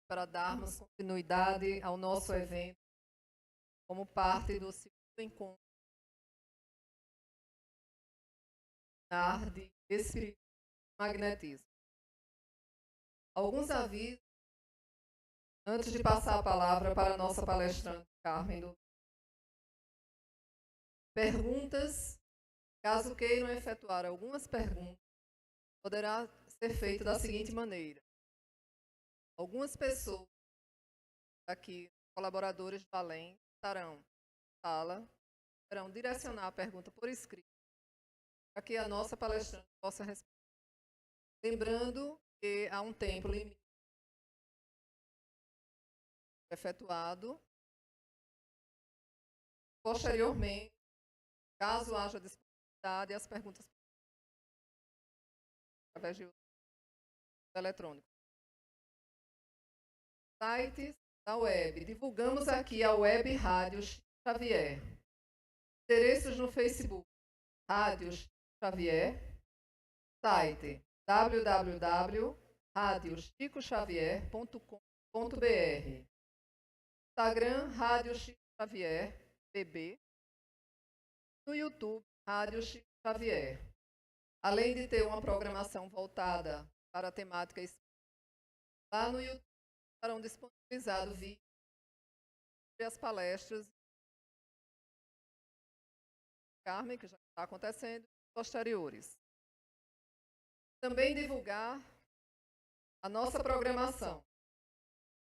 para darmos continuidade ao nosso evento como parte do segundo encontro de espiritismo e magnetismo. Alguns avisos antes de passar a palavra para a nossa palestrante Carmen. Perguntas, caso queiram efetuar algumas perguntas, poderá ser feito da seguinte maneira. Algumas pessoas aqui, colaboradores do além, estarão na sala, irão direcionar a pergunta por escrito, para que a nossa palestrante possa responder. Lembrando que há um tempo limite efetuado. Posteriormente, caso haja disponibilidade, as perguntas através de eletrônico. Sites da web. Divulgamos aqui a web Rádio Xavier. Endereços no Facebook. Rádio Xavier. Site www.radiochicoxavier.com.br. Instagram Rádio Chico Xavier BB. No YouTube Rádio Chico Xavier. Além de ter uma programação voltada para a temática espírita, lá no YouTube estarão disponibilizados vídeos sobre as palestras Carmen, que já está acontecendo, posteriores. Também divulgar a nossa programação.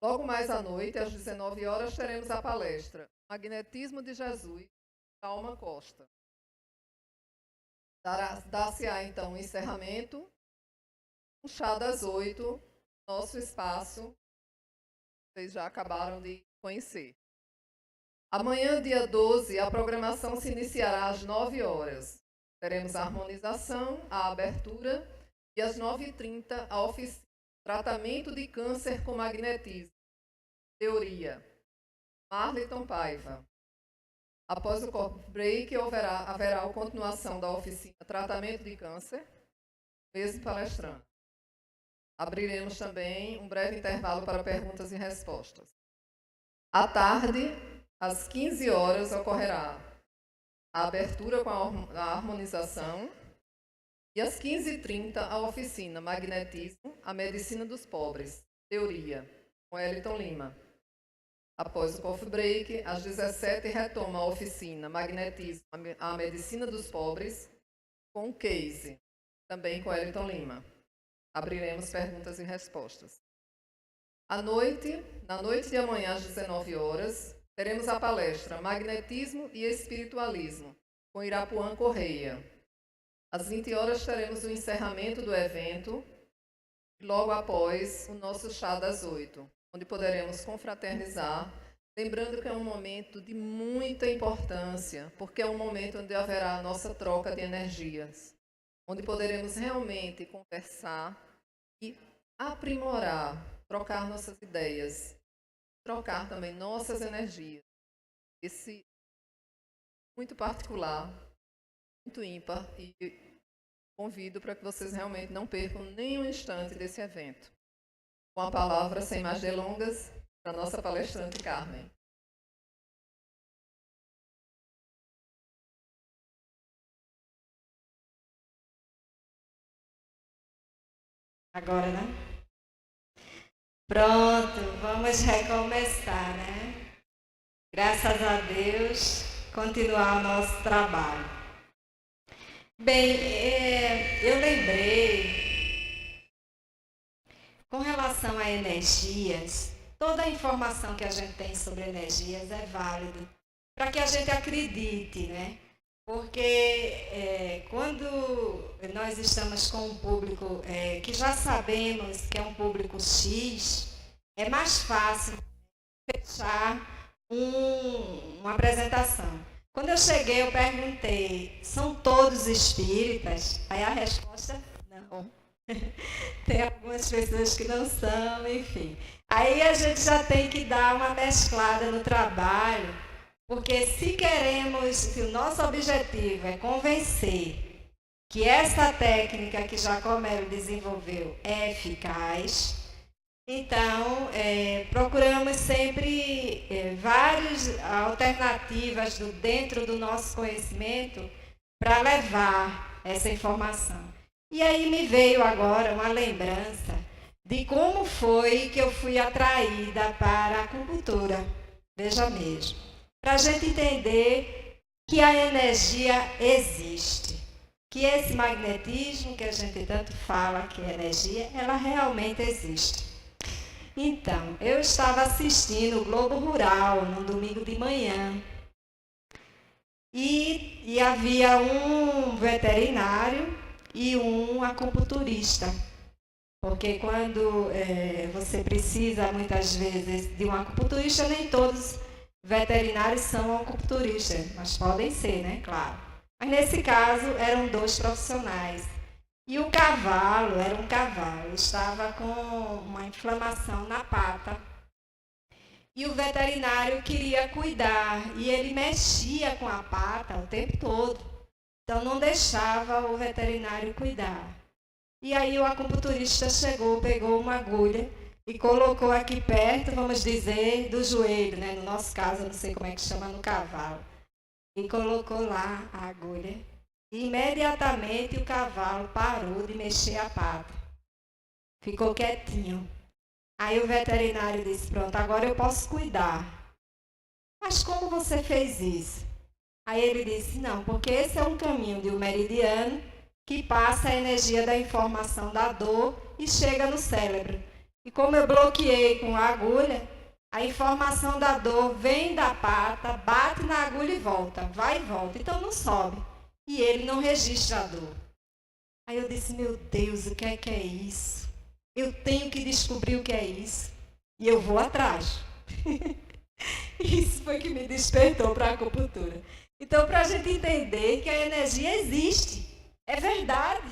Logo mais à noite, às 19 horas, teremos a palestra Magnetismo de Jesus, Calma Costa. Dar-se-á, então, um encerramento, um chá das 8, nosso espaço, vocês já acabaram de conhecer. Amanhã, dia 12, a programação se iniciará às 9 horas. Teremos a harmonização, a abertura e às 9h30 a oficina Tratamento de Câncer com Magnetismo. Teoria. Marliton Paiva. Após o coffee break, haverá a continuação da oficina Tratamento de Câncer, mesmo palestrante. Abriremos também um breve intervalo para perguntas e respostas. À tarde, às 15 horas, ocorrerá a abertura com a harmonização e às 15h30 a oficina Magnetismo, a Medicina dos Pobres, Teoria, com Wellington Lima. Após o coffee break, às 17h retoma a oficina Magnetismo, a Medicina dos Pobres, com o case, também com Wellington Lima. Abriremos perguntas e respostas. Na noite de amanhã, às 19 horas, teremos a palestra Magnetismo e Espiritualismo, com Irapuã Correia. Às 20 horas, teremos o encerramento do evento, logo após o nosso chá das 8, onde poderemos confraternizar, lembrando que é um momento de muita importância, porque é um momento onde haverá a nossa troca de energias, onde poderemos realmente conversar e aprimorar, trocar nossas ideias, trocar também nossas energias. Esse muito particular, muito ímpar, e convido para que vocês realmente não percam nenhum instante desse evento. Com a palavra, sem mais delongas, para a nossa palestrante Carmen. Agora, né? Pronto, vamos recomeçar, né? Graças a Deus, continuar o nosso trabalho. Bem, eu lembrei, com relação a energias, toda a informação que a gente tem sobre energias é válida, para que a gente acredite, né? Porque quando nós estamos com um público que já sabemos que é um público X, é mais fácil fechar uma apresentação. Quando eu cheguei, eu perguntei, são todos espíritas? Aí a resposta, não. Tem algumas pessoas que não são, enfim. Aí a gente já tem que dar uma mesclada no trabalho, porque se o nosso objetivo é convencer que essa técnica que Jacomelo desenvolveu é eficaz, Então, procuramos sempre várias alternativas dentro do nosso conhecimento para levar essa informação. E aí me veio agora uma lembrança de como foi que eu fui atraída para a acupuntura. Veja mesmo. Para a gente entender que a energia existe. Que esse magnetismo que a gente tanto fala que é energia, ela realmente existe. Então, eu estava assistindo o Globo Rural no domingo de manhã. E havia um veterinário e um acupunturista. Porque quando você precisa, muitas vezes, de um acupunturista, nem todos veterinários são acupunturistas, mas podem ser, né? Claro. Mas nesse caso, eram 2 profissionais. E o cavalo, era um cavalo, estava com uma inflamação na pata. E o veterinário queria cuidar, e ele mexia com a pata o tempo todo. Então não deixava o veterinário cuidar. E aí o acupunturista chegou, pegou uma agulha e colocou aqui perto, vamos dizer, do joelho, né? No nosso caso, eu não sei como é que chama no cavalo. E colocou lá a agulha. E imediatamente o cavalo parou de mexer a pata. Ficou quietinho. Aí o veterinário disse, pronto, agora eu posso cuidar. Mas como você fez isso? Aí ele disse, não, porque esse é um caminho de um meridiano que passa a energia da informação da dor e chega no cérebro. E como eu bloqueei com a agulha, a informação da dor vem da pata, bate na agulha e volta, vai e volta. Então não sobe. E ele não registra a dor. Aí eu disse, meu Deus, o que é isso? Eu tenho que descobrir o que é isso. E eu vou atrás. Isso foi que me despertou para a acupuntura. Então, para a gente entender que a energia existe, é verdade.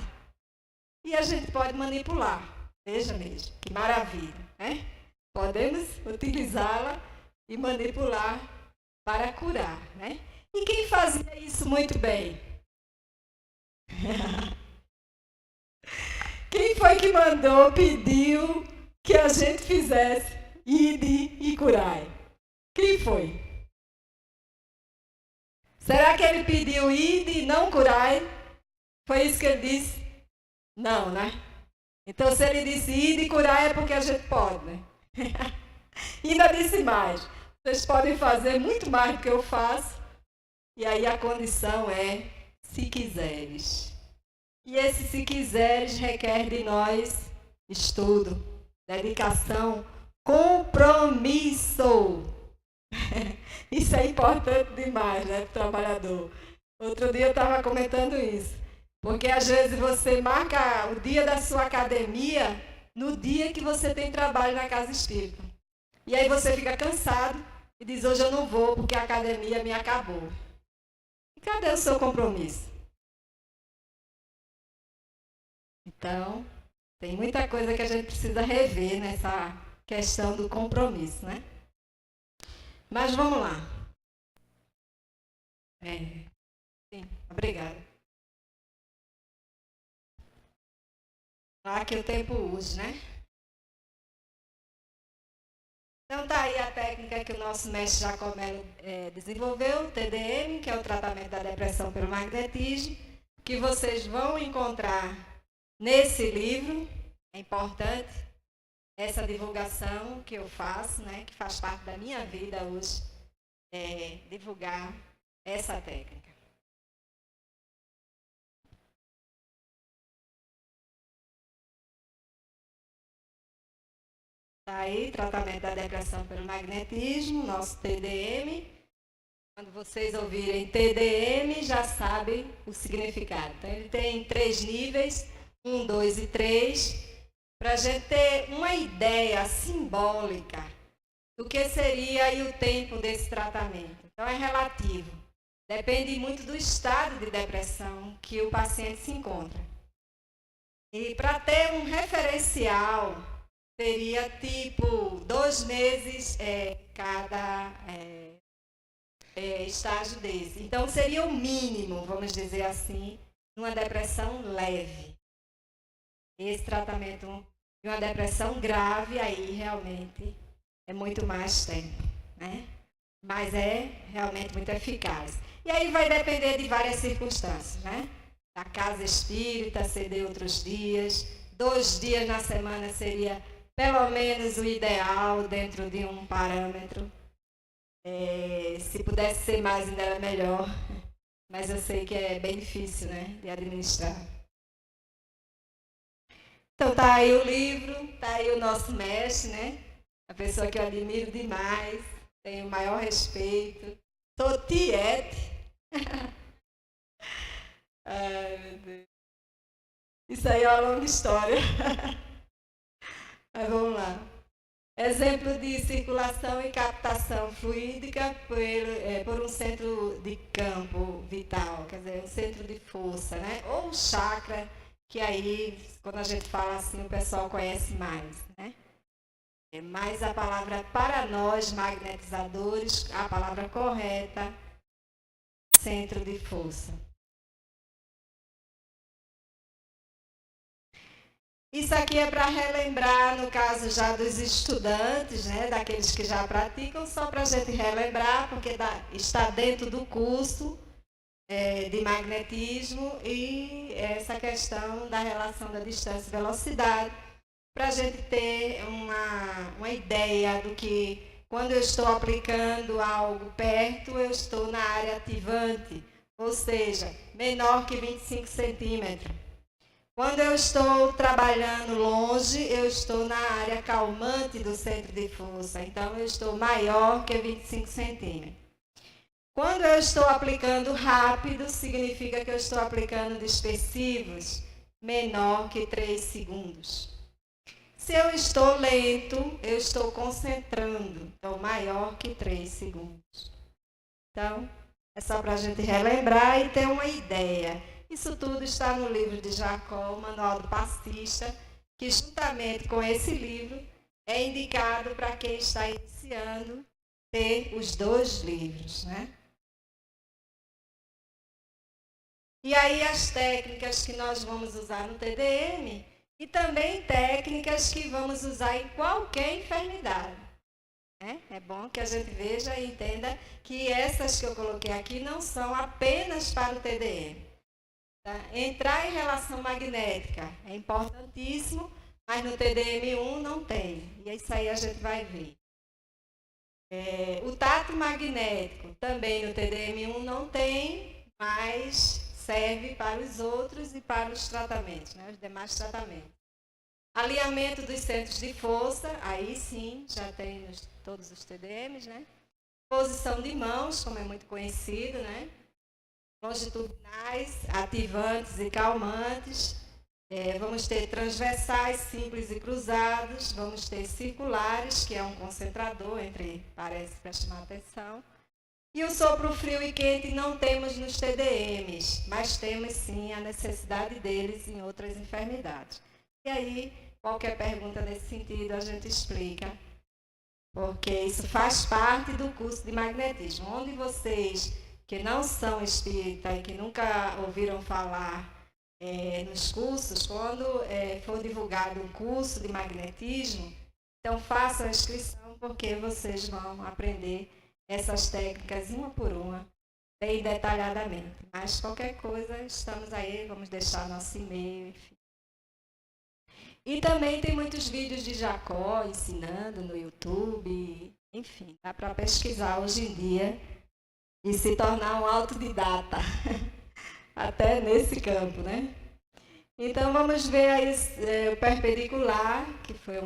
E a gente pode manipular. Veja mesmo, que maravilha, né? Podemos utilizá-la e manipular para curar, né? E quem fazia isso muito bem? Quem foi que mandou, pediu que a gente fizesse ide e curai? Quem foi? Será que ele pediu ide e não curai? Foi isso que ele disse? Não, né? Então, se ele disse ide e curai é porque a gente pode, né? E ainda disse mais. Vocês podem fazer muito mais do que eu faço. E aí a condição é se quiseres. E esse se quiseres requer de nós estudo, dedicação, compromisso. Isso é importante demais, né, para o trabalhador. Outro dia eu estava comentando isso. Porque às vezes você marca o dia da sua academia no dia que você tem trabalho na casa espírita. E aí você fica cansado e diz, hoje eu não vou porque a academia me acabou. E cadê o seu compromisso? Então, tem muita coisa que a gente precisa rever nessa questão do compromisso, né? Mas vamos lá. Sim, obrigada. Lá que o tempo use, né? Então tá aí a técnica que o nosso mestre Jacomelo desenvolveu, o TDM, que é o tratamento da depressão pelo magnetismo, que vocês vão encontrar nesse livro. É importante essa divulgação que eu faço, né, que faz parte da minha vida hoje, divulgar essa técnica. Tá aí, tratamento da depressão pelo magnetismo, nosso TDM. Quando vocês ouvirem TDM, já sabem o significado. Então, ele tem 3 níveis, 1, 2 e 3, para a gente ter uma ideia simbólica do que seria aí o tempo desse tratamento. Então, é relativo. Depende muito do estado de depressão que o paciente se encontra. E para ter um referencial, seria tipo 2 meses cada estágio desse. Então, seria o mínimo, vamos dizer assim, numa depressão leve. Esse tratamento e uma depressão grave, aí realmente é muito mais tempo, né? Mas é realmente muito eficaz. E aí vai depender de várias circunstâncias, né? Da casa espírita, ceder outros dias, 2 dias na semana seria pelo menos o ideal dentro de um parâmetro. Se pudesse ser mais, ainda era melhor, mas eu sei que é bem difícil, né, de administrar. Então tá aí o livro, tá aí o nosso mestre, né? A pessoa que eu admiro demais, tenho o maior respeito. Sou tiete. Ai, meu Deus. Isso aí é uma longa história. Mas vamos lá. Exemplo de circulação e captação fluídica por um centro de campo vital, quer dizer, um centro de força, né? Ou um chakra, que aí, quando a gente fala assim, o pessoal conhece mais, né? Mas a palavra para nós, magnetizadores, a palavra correta, centro de força. Isso aqui é para relembrar, no caso já dos estudantes, né, daqueles que já praticam, só para a gente relembrar, porque está dentro do curso de magnetismo e essa questão da relação da distância e velocidade, para a gente ter uma ideia do que, quando eu estou aplicando algo perto, eu estou na área ativante, ou seja, menor que 25 centímetros. Quando eu estou trabalhando longe, eu estou na área calmante do centro de força. Então, eu estou maior que 25 centímetros. Quando eu estou aplicando rápido, significa que eu estou aplicando dispersivos menor que 3 segundos. Se eu estou lento, eu estou concentrando. Então, maior que 3 segundos. Então, é só para a gente relembrar e ter uma ideia. Isso tudo está no livro de Jacó, o Manual do Passista, que juntamente com esse livro é indicado para quem está iniciando ter os 2 livros, né? E aí as técnicas que nós vamos usar no TDM e também técnicas que vamos usar em qualquer enfermidade. É bom que a gente veja e entenda que essas que eu coloquei aqui não são apenas para o TDM. Tá? Entrar em relação magnética é importantíssimo, mas no TDM1 não tem. E isso aí a gente vai ver. O tato magnético também no TDM1 não tem, mas serve para os outros e para os tratamentos, né? Os demais tratamentos. Alinhamento dos centros de força, aí sim, já tem todos os TDMs, né? Posição de mãos, como é muito conhecido, né? Longitudinais, ativantes e calmantes. Vamos ter transversais, simples e cruzados. Vamos ter circulares, que é um concentrador, parece para chamar atenção. E o sopro frio e quente não temos nos TDMs, mas temos sim a necessidade deles em outras enfermidades. E aí, qualquer pergunta nesse sentido, a gente explica, porque isso faz parte do curso de magnetismo, onde vocês que não são espírita e que nunca ouviram falar nos cursos, quando for divulgado um curso de magnetismo, então façam a inscrição, porque vocês vão aprender essas técnicas uma por uma, bem detalhadamente. Mas qualquer coisa, estamos aí, vamos deixar nosso e-mail, enfim. E também tem muitos vídeos de Jacó ensinando no YouTube, enfim, dá para pesquisar hoje em dia e se tornar um autodidata, até nesse campo, né? Então, vamos ver aí o perpendicular, que foi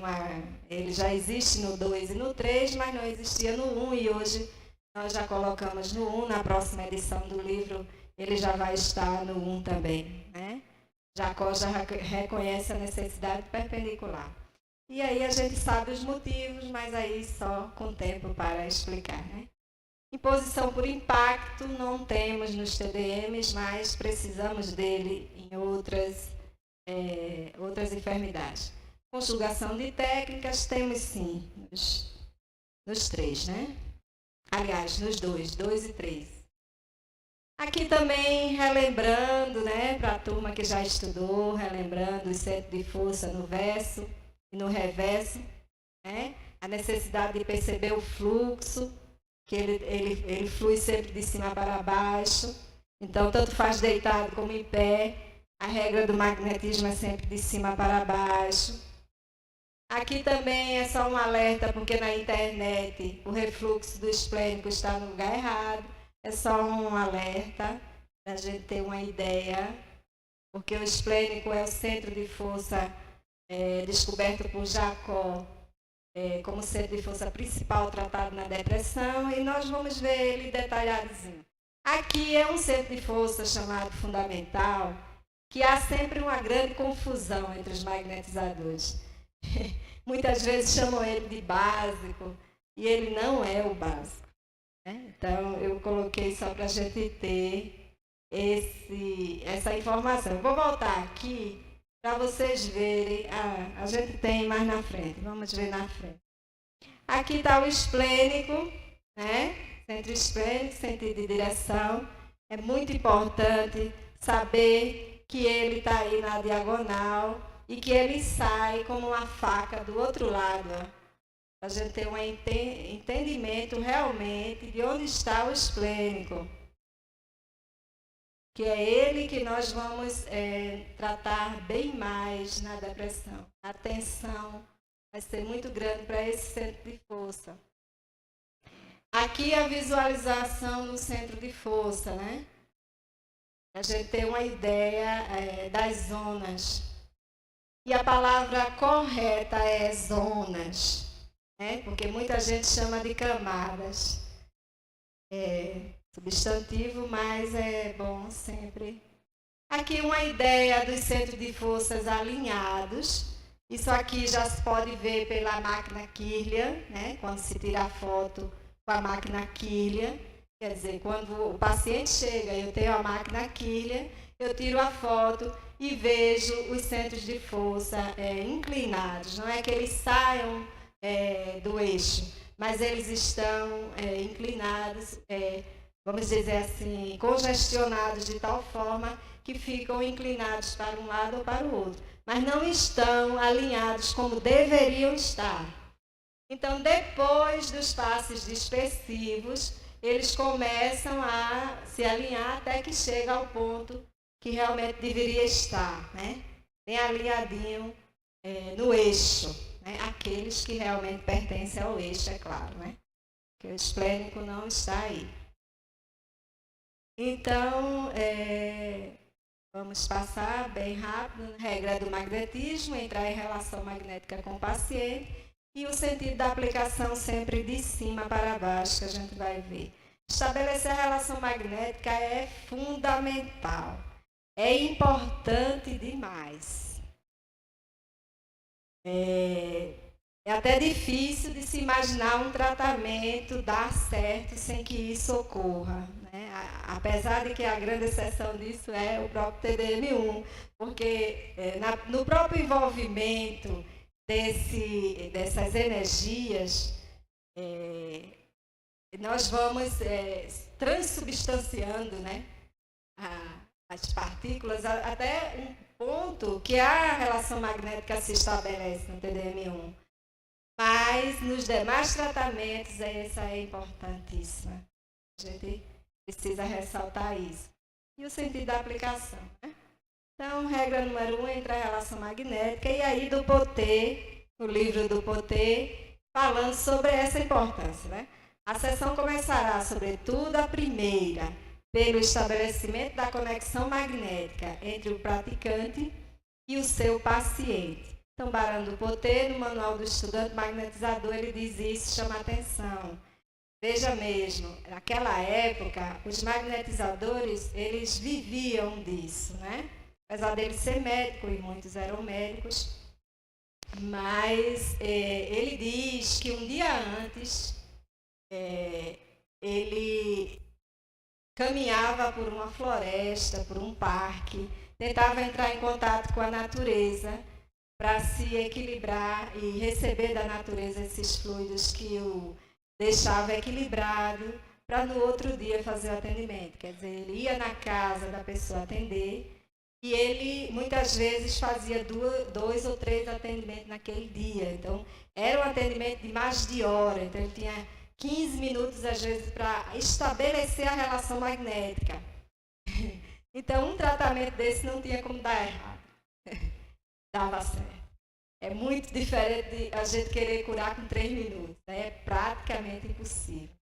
ele já existe no 2 e no 3, mas não existia no 1, e hoje nós já colocamos no 1, na próxima edição do livro, ele já vai estar no 1 também, né? Jacó já reconhece a necessidade perpendicular. E aí a gente sabe os motivos, mas aí só com tempo para explicar, né? Imposição por impacto não temos nos TDMs, mas precisamos dele em outras enfermidades. Conjugação de técnicas temos sim nos 3, né? Aliás, nos 2 e 3. Aqui também relembrando, né, para a turma que já estudou, relembrando o centro de força no verso, e no reverso, né? A necessidade de perceber o fluxo, que ele flui sempre de cima para baixo. Então, tanto faz deitado como em pé. A regra do magnetismo é sempre de cima para baixo. Aqui também é só um alerta, porque na internet o refluxo do esplênico está no lugar errado. É só um alerta, para a gente ter uma ideia. Porque o esplênico é o centro de força descoberto por Jacó como centro de força principal tratado na depressão, e nós vamos ver ele detalhadinho. Aqui é um centro de força chamado fundamental, que há sempre uma grande confusão entre os magnetizadores. Muitas vezes chamam ele de básico, e ele não é o básico. Né? Então, eu coloquei só para a gente ter essa informação. Eu vou voltar aqui para vocês verem. A gente tem mais na frente. Vamos ver na frente. Aqui está o esplênico, né? Centro esplênico, sentido de direção. É muito importante saber que ele está aí na diagonal e que ele sai como uma faca do outro lado. Para a gente ter um entendimento realmente de onde está o esplênico. Que é ele que nós vamos tratar bem mais na depressão. A atenção vai ser muito grande para esse centro de força. Aqui a visualização do centro de força, né? A gente tem uma ideia das zonas. E a palavra correta é zonas, né? Porque muita gente chama de camadas. Substantivo, mas é bom sempre. Aqui uma ideia dos centros de forças alinhados. Isso aqui já se pode ver pela máquina Kirlian, né? Quando se tira a foto com a máquina Kirlian. Quer dizer, quando o paciente chega e eu tenho a máquina Kirlian, eu tiro a foto e vejo os centros de força inclinados. Não é que eles saiam do eixo, mas eles estão inclinados, vamos dizer assim, congestionados de tal forma que ficam inclinados para um lado ou para o outro, mas não estão alinhados como deveriam estar. Então, depois dos passes dispersivos, eles começam a se alinhar até que chega ao ponto que realmente deveria estar, né? Bem alinhadinho no eixo, né? Aqueles que realmente pertencem ao eixo, é claro, né? Porque o esplênico não está aí. Então, vamos passar bem rápido. Regra do magnetismo, entrar em relação magnética com o paciente. E o sentido da aplicação sempre de cima para baixo, que a gente vai ver. Estabelecer a relação magnética é fundamental. É importante demais. É até difícil de se imaginar um tratamento dar certo sem que isso ocorra. Né? Apesar de que a grande exceção disso é o próprio TDM1, porque no próprio envolvimento dessas energias, nós vamos transubstanciando, né, as partículas até um ponto que a relação magnética se estabelece no TDM1. Mas nos demais tratamentos essa é importantíssima. A gente precisa ressaltar isso. E o sentido da aplicação, né? Então, regra número 1, entra a relação magnética, e aí do Potê, o livro do Potê, falando sobre essa importância, né? A sessão começará, sobretudo, a primeira, pelo estabelecimento da conexão magnética entre o praticante e o seu paciente. Então, Barão do Potê, no Manual do Estudante Magnetizador, ele diz isso, chama atenção. Veja mesmo, naquela época, os magnetizadores, eles viviam disso, né? Apesar dele ser médico, e muitos eram médicos, mas ele diz que um dia antes ele caminhava por uma floresta, por um parque, tentava entrar em contato com a natureza para se equilibrar e receber da natureza esses fluidos que o deixava equilibrado para no outro dia fazer o atendimento. Quer dizer, ele ia na casa da pessoa atender, e ele muitas vezes fazia 2 ou 3 atendimentos naquele dia. Então, era um atendimento de mais de hora. Então, ele tinha 15 minutos, às vezes, para estabelecer a relação magnética. Então, um tratamento desse não tinha como dar errado. Dava certo. É muito diferente de a gente querer curar com 3 minutos. Né? É praticamente impossível.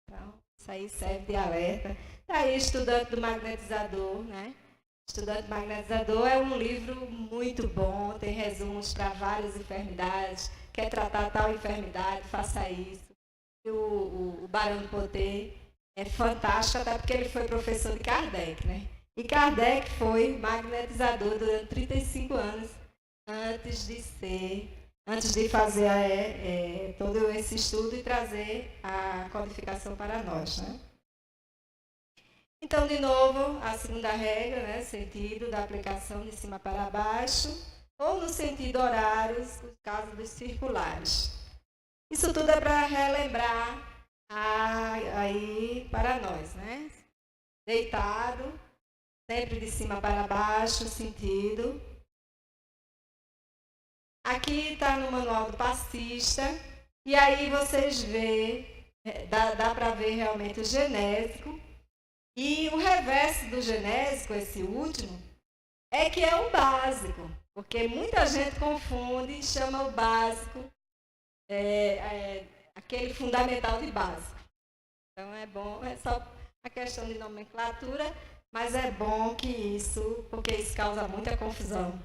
Então, isso aí serve de alerta. Está aí, Estudante do Magnetizador, né? Estudante do Magnetizador é um livro muito bom, tem resumos para várias enfermidades. Quer tratar tal enfermidade, faça isso. E o Barão de Potê é fantástico, até porque ele foi professor de Kardec, né? E Kardec foi magnetizador durante 35 anos antes de fazer todo esse estudo e trazer a codificação para nós, né? Então, de novo, a segunda regra, né, sentido da aplicação de cima para baixo, ou no sentido horários, no caso dos circulares. Isso tudo é para relembrar aí para nós, né? Deitado, sempre de cima para baixo, sentido. Aqui está no manual do passista, e aí vocês veem, dá para ver realmente o genésico. E o reverso do genésico, esse último, é que é o básico, porque muita gente confunde e chama o básico aquele fundamental de básico. Então é bom, é só a questão de nomenclatura, mas é bom porque isso causa muita confusão.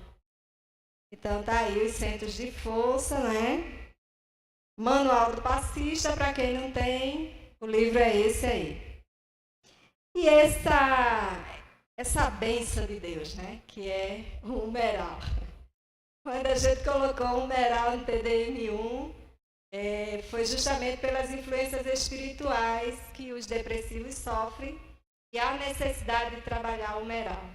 Então tá aí os centros de força, né? Manual do passista, para quem não tem, o livro é esse aí. E essa bênção de Deus, né? Que é o humeral. Quando a gente colocou o humeral no TDM1, foi justamente pelas influências espirituais que os depressivos sofrem e a necessidade de trabalhar o humeral.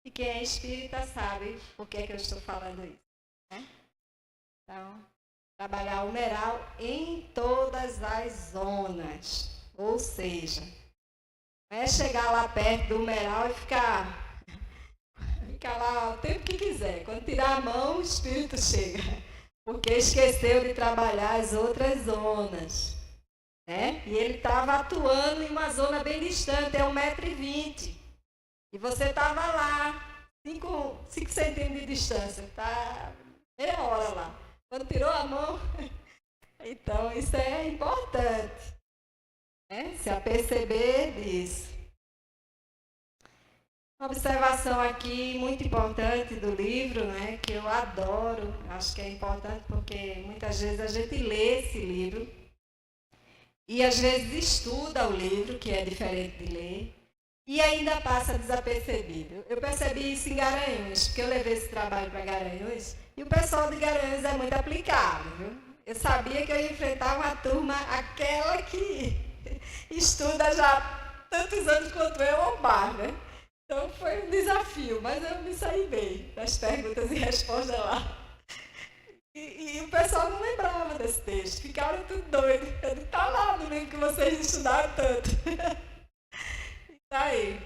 E quem é espírita sabe por que eu estou falando isso, né? Então, trabalhar o humeral em todas as zonas, ou seja, não é chegar lá perto do humeral e ficar lá o tempo que quiser. Quando tirar a mão, o espírito chega. Porque esqueceu de trabalhar as outras zonas. Né? E ele estava atuando em uma zona bem distante, é 1,20 m. E você estava lá, 5 centímetros de distância. Está meia hora lá. Quando tirou a mão, então isso é importante. Se aperceber disso. Uma observação aqui muito importante do livro, né, que eu adoro, acho que é importante porque muitas vezes a gente lê esse livro e às vezes estuda o livro, que é diferente de ler, e ainda passa desapercebido. Eu percebi isso em Garanhuns, porque eu levei esse trabalho para Garanhuns e o pessoal de Garanhuns é muito aplicado, viu? Eu sabia que eu ia enfrentar uma turma, aquela que estuda já tantos anos quanto eu ao bar, né? Então foi um desafio, mas eu me saí bem das perguntas e respostas lá. E o pessoal não lembrava desse texto, ficaram tudo doido. Eu disse, tá lá no livro que vocês estudaram tanto. Tá aí.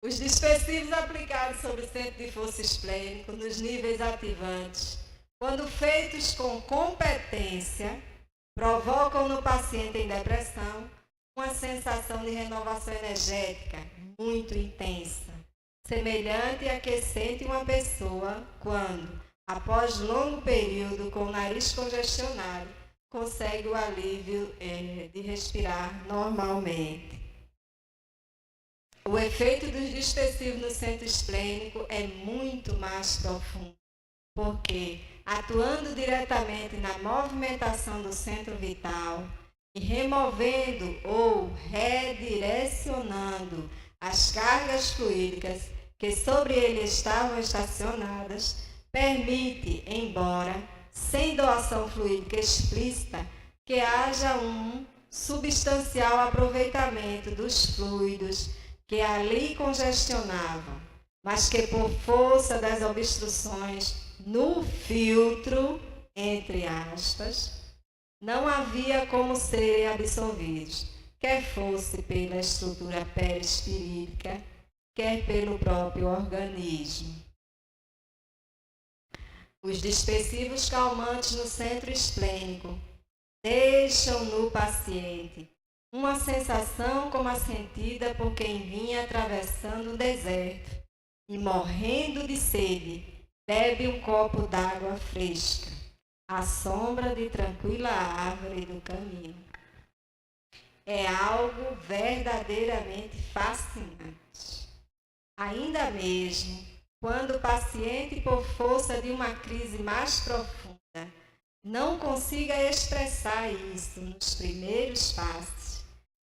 Os dispersivos aplicados sobre o centro de força esplênico nos níveis ativantes, quando feitos com competência, provocam no paciente em depressão uma sensação de renovação energética muito intensa, semelhante à que sente uma pessoa quando, após longo período com o nariz congestionado, consegue o alívio de respirar normalmente. O efeito dos dispersivos no centro esplênico é muito mais profundo, porque, atuando diretamente na movimentação do centro vital e removendo ou redirecionando as cargas fluídicas que sobre ele estavam estacionadas, permite, embora sem doação fluídica explícita, que haja um substancial aproveitamento dos fluidos que ali congestionavam, mas que por força das obstruções no filtro, entre aspas, não havia como serem absorvidos, quer fosse pela estrutura perispirídica, quer pelo próprio organismo. Os dispersivos calmantes no centro esplênico deixam no paciente uma sensação como a sentida por quem vinha atravessando um deserto e, morrendo de sede, bebe um copo d'água fresca, à sombra de tranquila árvore do caminho. É algo verdadeiramente fascinante. Ainda mesmo quando o paciente, por força de uma crise mais profunda, não consiga expressar isso nos primeiros passos,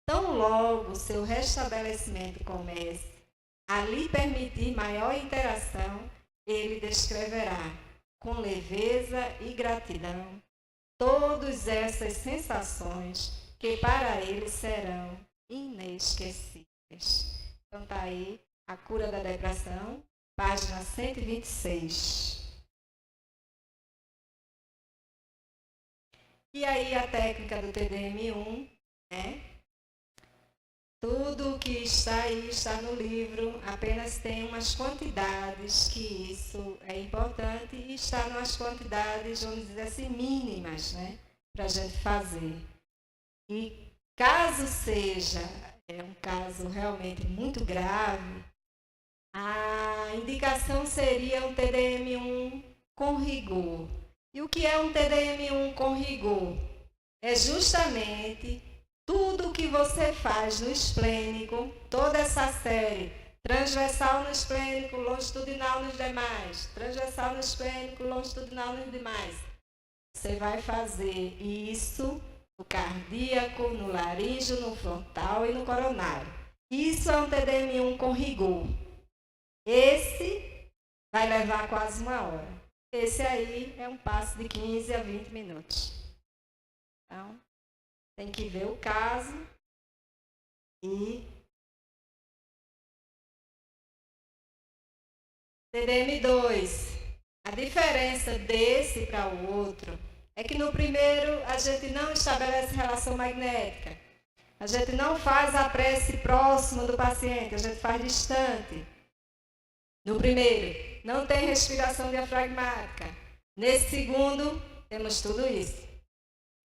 tão logo seu restabelecimento comece a lhe permitir maior interação, ele descreverá, com leveza e gratidão, todas essas sensações que para ele serão inesquecíveis. Então está aí A Cura da Depressão, página 126. E aí a técnica do TDM1, né? Tudo que está aí está no livro, apenas tem umas quantidades que isso é importante e está nas quantidades, vamos dizer assim, mínimas, né? Para a gente fazer. E caso seja um caso realmente muito grave, a indicação seria um TDM1 com rigor. E o que é um TDM1 com rigor? É justamente tudo o que você faz no esplênico, toda essa série, transversal no esplênico, longitudinal nos demais, transversal no esplênico, longitudinal nos demais. Você vai fazer isso no cardíaco, no laríngeo, no frontal e no coronário. Isso é um TDM1 com rigor. Esse vai levar quase 1 hora. Esse aí é um passo de 15 a 20 minutos. Então, tem que ver o caso e TDM2. A diferença desse para o outro é que no primeiro a gente não estabelece relação magnética. A gente não faz a prece próximo do paciente, a gente faz distante. No primeiro, não tem respiração diafragmática. Nesse segundo, temos tudo isso.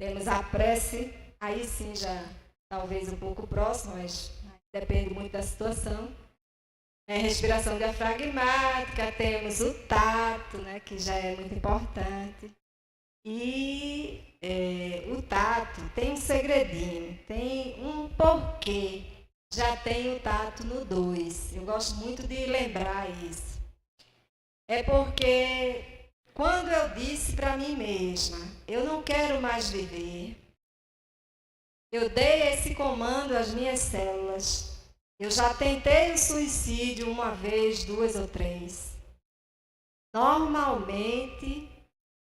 Temos a prece, aí sim já talvez um pouco próximo, mas depende muito da situação. Respiração diafragmática, temos o tato, né, que já é muito importante. E o tato tem um segredinho, tem um porquê. Já tem o tato no 2. Eu gosto muito de lembrar isso. É porque quando eu disse para mim mesma, eu não quero mais viver, eu dei esse comando às minhas células. Eu já tentei o suicídio 1 vez, 2 ou 3. Normalmente,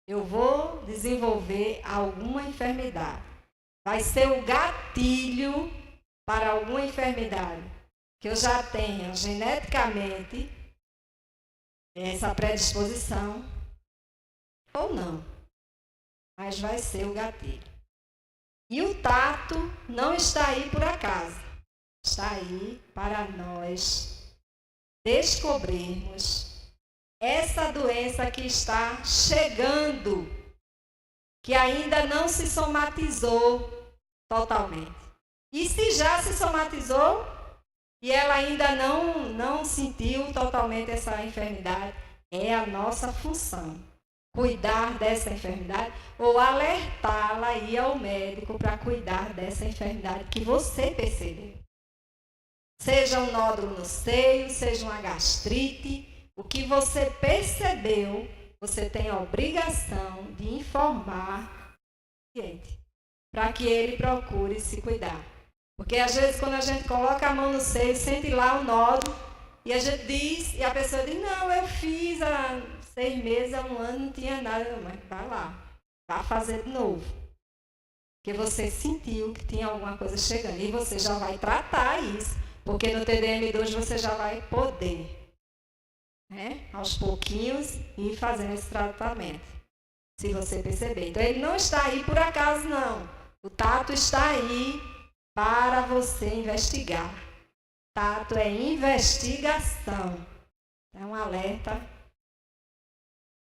eu vou desenvolver alguma enfermidade. Vai ser o gatilho para alguma enfermidade que eu já tenha geneticamente essa predisposição ou não. Mas vai ser o gatilho. E o tato não está aí por acaso. Está aí para nós descobrirmos essa doença que está chegando, que ainda não se somatizou totalmente. E se já se somatizou e ela ainda não sentiu totalmente essa enfermidade, é a nossa função cuidar dessa enfermidade ou alertá-la e ir ao médico para cuidar dessa enfermidade que você percebeu. Seja um nódulo no seio, seja uma gastrite, o que você percebeu, você tem a obrigação de informar o paciente para que ele procure se cuidar. Porque às vezes quando a gente coloca a mão no seio, sente lá o nódulo e a gente diz, e a pessoa diz, não, eu fiz há 6 meses, há 1 ano, não tinha nada, mas vai lá, vai fazer de novo. Porque você sentiu que tinha alguma coisa chegando e você já vai tratar isso, porque no TDM2 você já vai poder, né, aos pouquinhos, ir fazendo esse tratamento, se você perceber. Então ele não está aí por acaso, não. O tato está aí para você investigar. tato é investigação. É um alerta.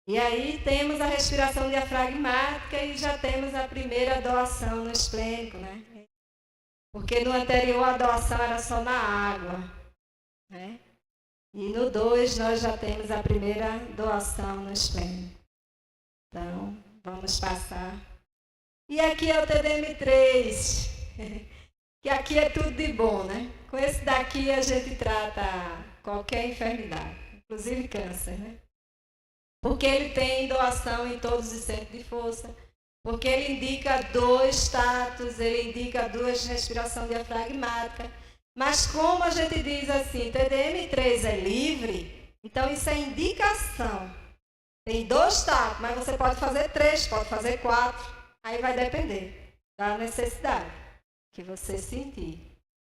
E aí temos a respiração diafragmática e já temos a primeira doação no esplênico, né? Porque no anterior a doação era só na água, né? E no 2 nós já temos a primeira doação no esplênico. Então, vamos passar. E aqui é o TDM3, que aqui é tudo de bom, né? Com esse daqui a gente trata qualquer enfermidade, inclusive câncer, né? Porque ele tem doação em todos os centros de força, porque ele indica 2 status, ele indica 2 respiração diafragmática. Mas como a gente diz assim, TDM3 é livre, então isso é indicação. Tem 2 status, mas você pode fazer 3, pode fazer 4, aí vai depender da necessidade que você sentir.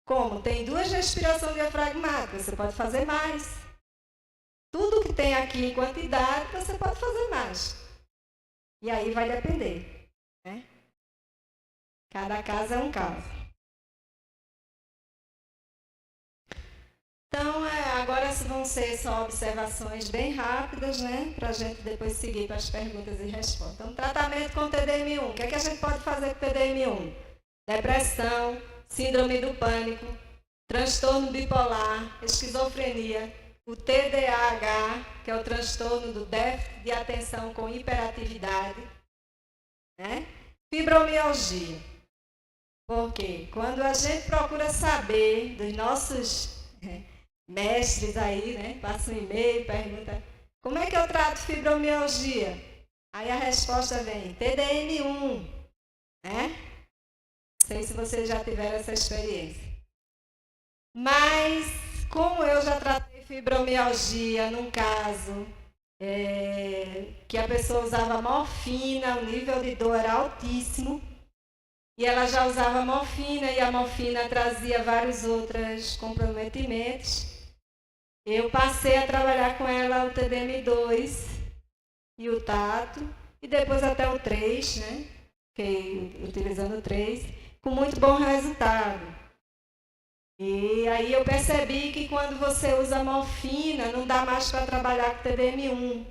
Como tem 2 respirações diafragmáticas, você pode fazer mais. Tudo que tem aqui em quantidade, você pode fazer mais. E aí vai depender, né? Cada caso é um caso. Então, agora vão ser só observações bem rápidas, né? Para a gente depois seguir para as perguntas e respostas. Então, tratamento com TDM1. O que é que a gente pode fazer com TDM1? Depressão, síndrome do pânico, transtorno bipolar, esquizofrenia, o TDAH, que é o transtorno do déficit de atenção com hiperatividade, né? Fibromialgia. Porque quando a gente procura saber dos nossos mestres aí, né? Passa um e-mail, pergunta, como é que eu trato fibromialgia? Aí a resposta vem, TDM1, né? Não sei se vocês já tiveram essa experiência. Mas, como eu já tratei fibromialgia num caso que a pessoa usava morfina, o nível de dor era altíssimo, e ela já usava morfina, e a morfina trazia vários outros comprometimentos, eu passei a trabalhar com ela o TDM2 e o tato, e depois até o 3, né? Fiquei utilizando o 3, com muito bom resultado. E aí eu percebi que quando você usa morfina, não dá mais para trabalhar com TDM1.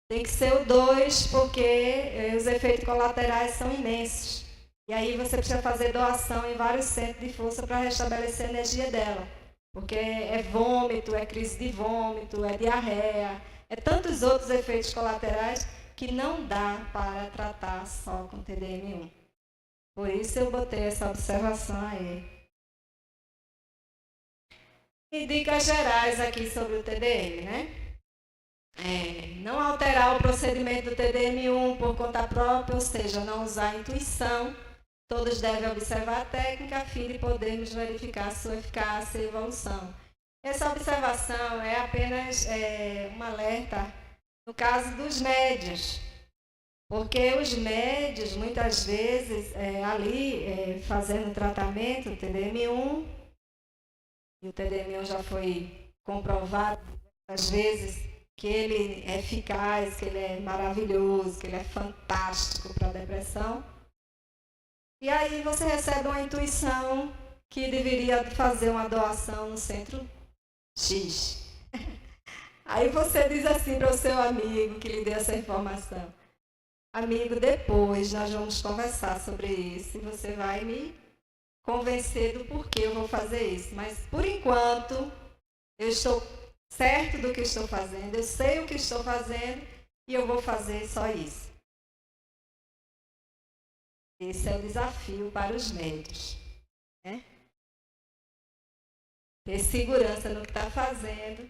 Tem que ser o 2, porque os efeitos colaterais são imensos. E aí você precisa fazer doação em vários centros de força para restabelecer a energia dela. Porque é vômito, é crise de vômito, é diarreia, é tantos outros efeitos colaterais que não dá para tratar só com TDM1. Por isso eu botei essa observação aí. E dicas gerais aqui sobre o TDM, né? Não alterar o procedimento do TDM1 por conta própria, ou seja, não usar a intuição. Todos devem observar a técnica a fim de podermos verificar sua eficácia e evolução. Essa observação é apenas um alerta no caso dos médios, porque os médios, muitas vezes, fazendo tratamento, TDM1, e o TDM1 já foi comprovado, às vezes, que ele é eficaz, que ele é maravilhoso, que ele é fantástico para a depressão. E aí você recebe uma intuição que deveria fazer uma doação no centro X. Aí você diz assim para o seu amigo que lhe deu essa informação. Amigo, depois nós vamos conversar sobre isso e você vai me convencer do porquê eu vou fazer isso. Mas, por enquanto, eu estou certo do que estou fazendo, eu sei o que estou fazendo e eu vou fazer só isso. Esse é o desafio para os médicos, né? Ter segurança no que está fazendo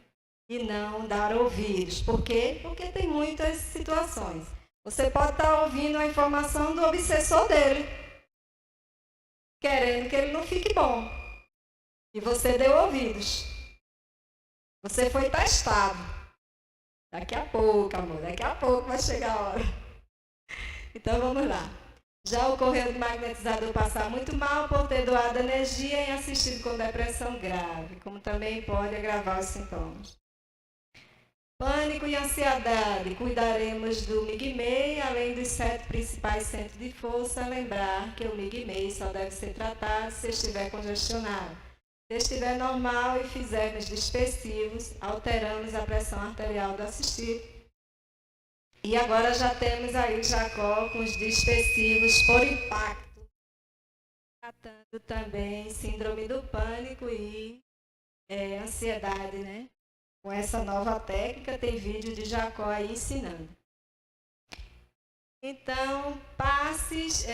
e não dar ouvidos. Por quê? Porque tem muitas situações. Você pode estar ouvindo a informação do obsessor dele, querendo que ele não fique bom. E você deu ouvidos. Você foi testado. Daqui a pouco, amor, daqui a pouco vai chegar a hora. Então vamos lá. Já ocorreu de magnetizador passar muito mal por ter doado energia e assistido com depressão grave, como também pode agravar os sintomas. Pânico e ansiedade. Cuidaremos do MIG-MEI, além dos 7 principais centros de força. Lembrar que o MIG-MEI só deve ser tratado se estiver congestionado. Se estiver normal e fizermos dispersivos, alteramos a pressão arterial do assistido. E agora já temos aí Jacó com os dispersivos por impacto, tratando também síndrome do pânico e ansiedade, né? Com essa nova técnica, tem vídeo de Jacó aí ensinando. Então, passes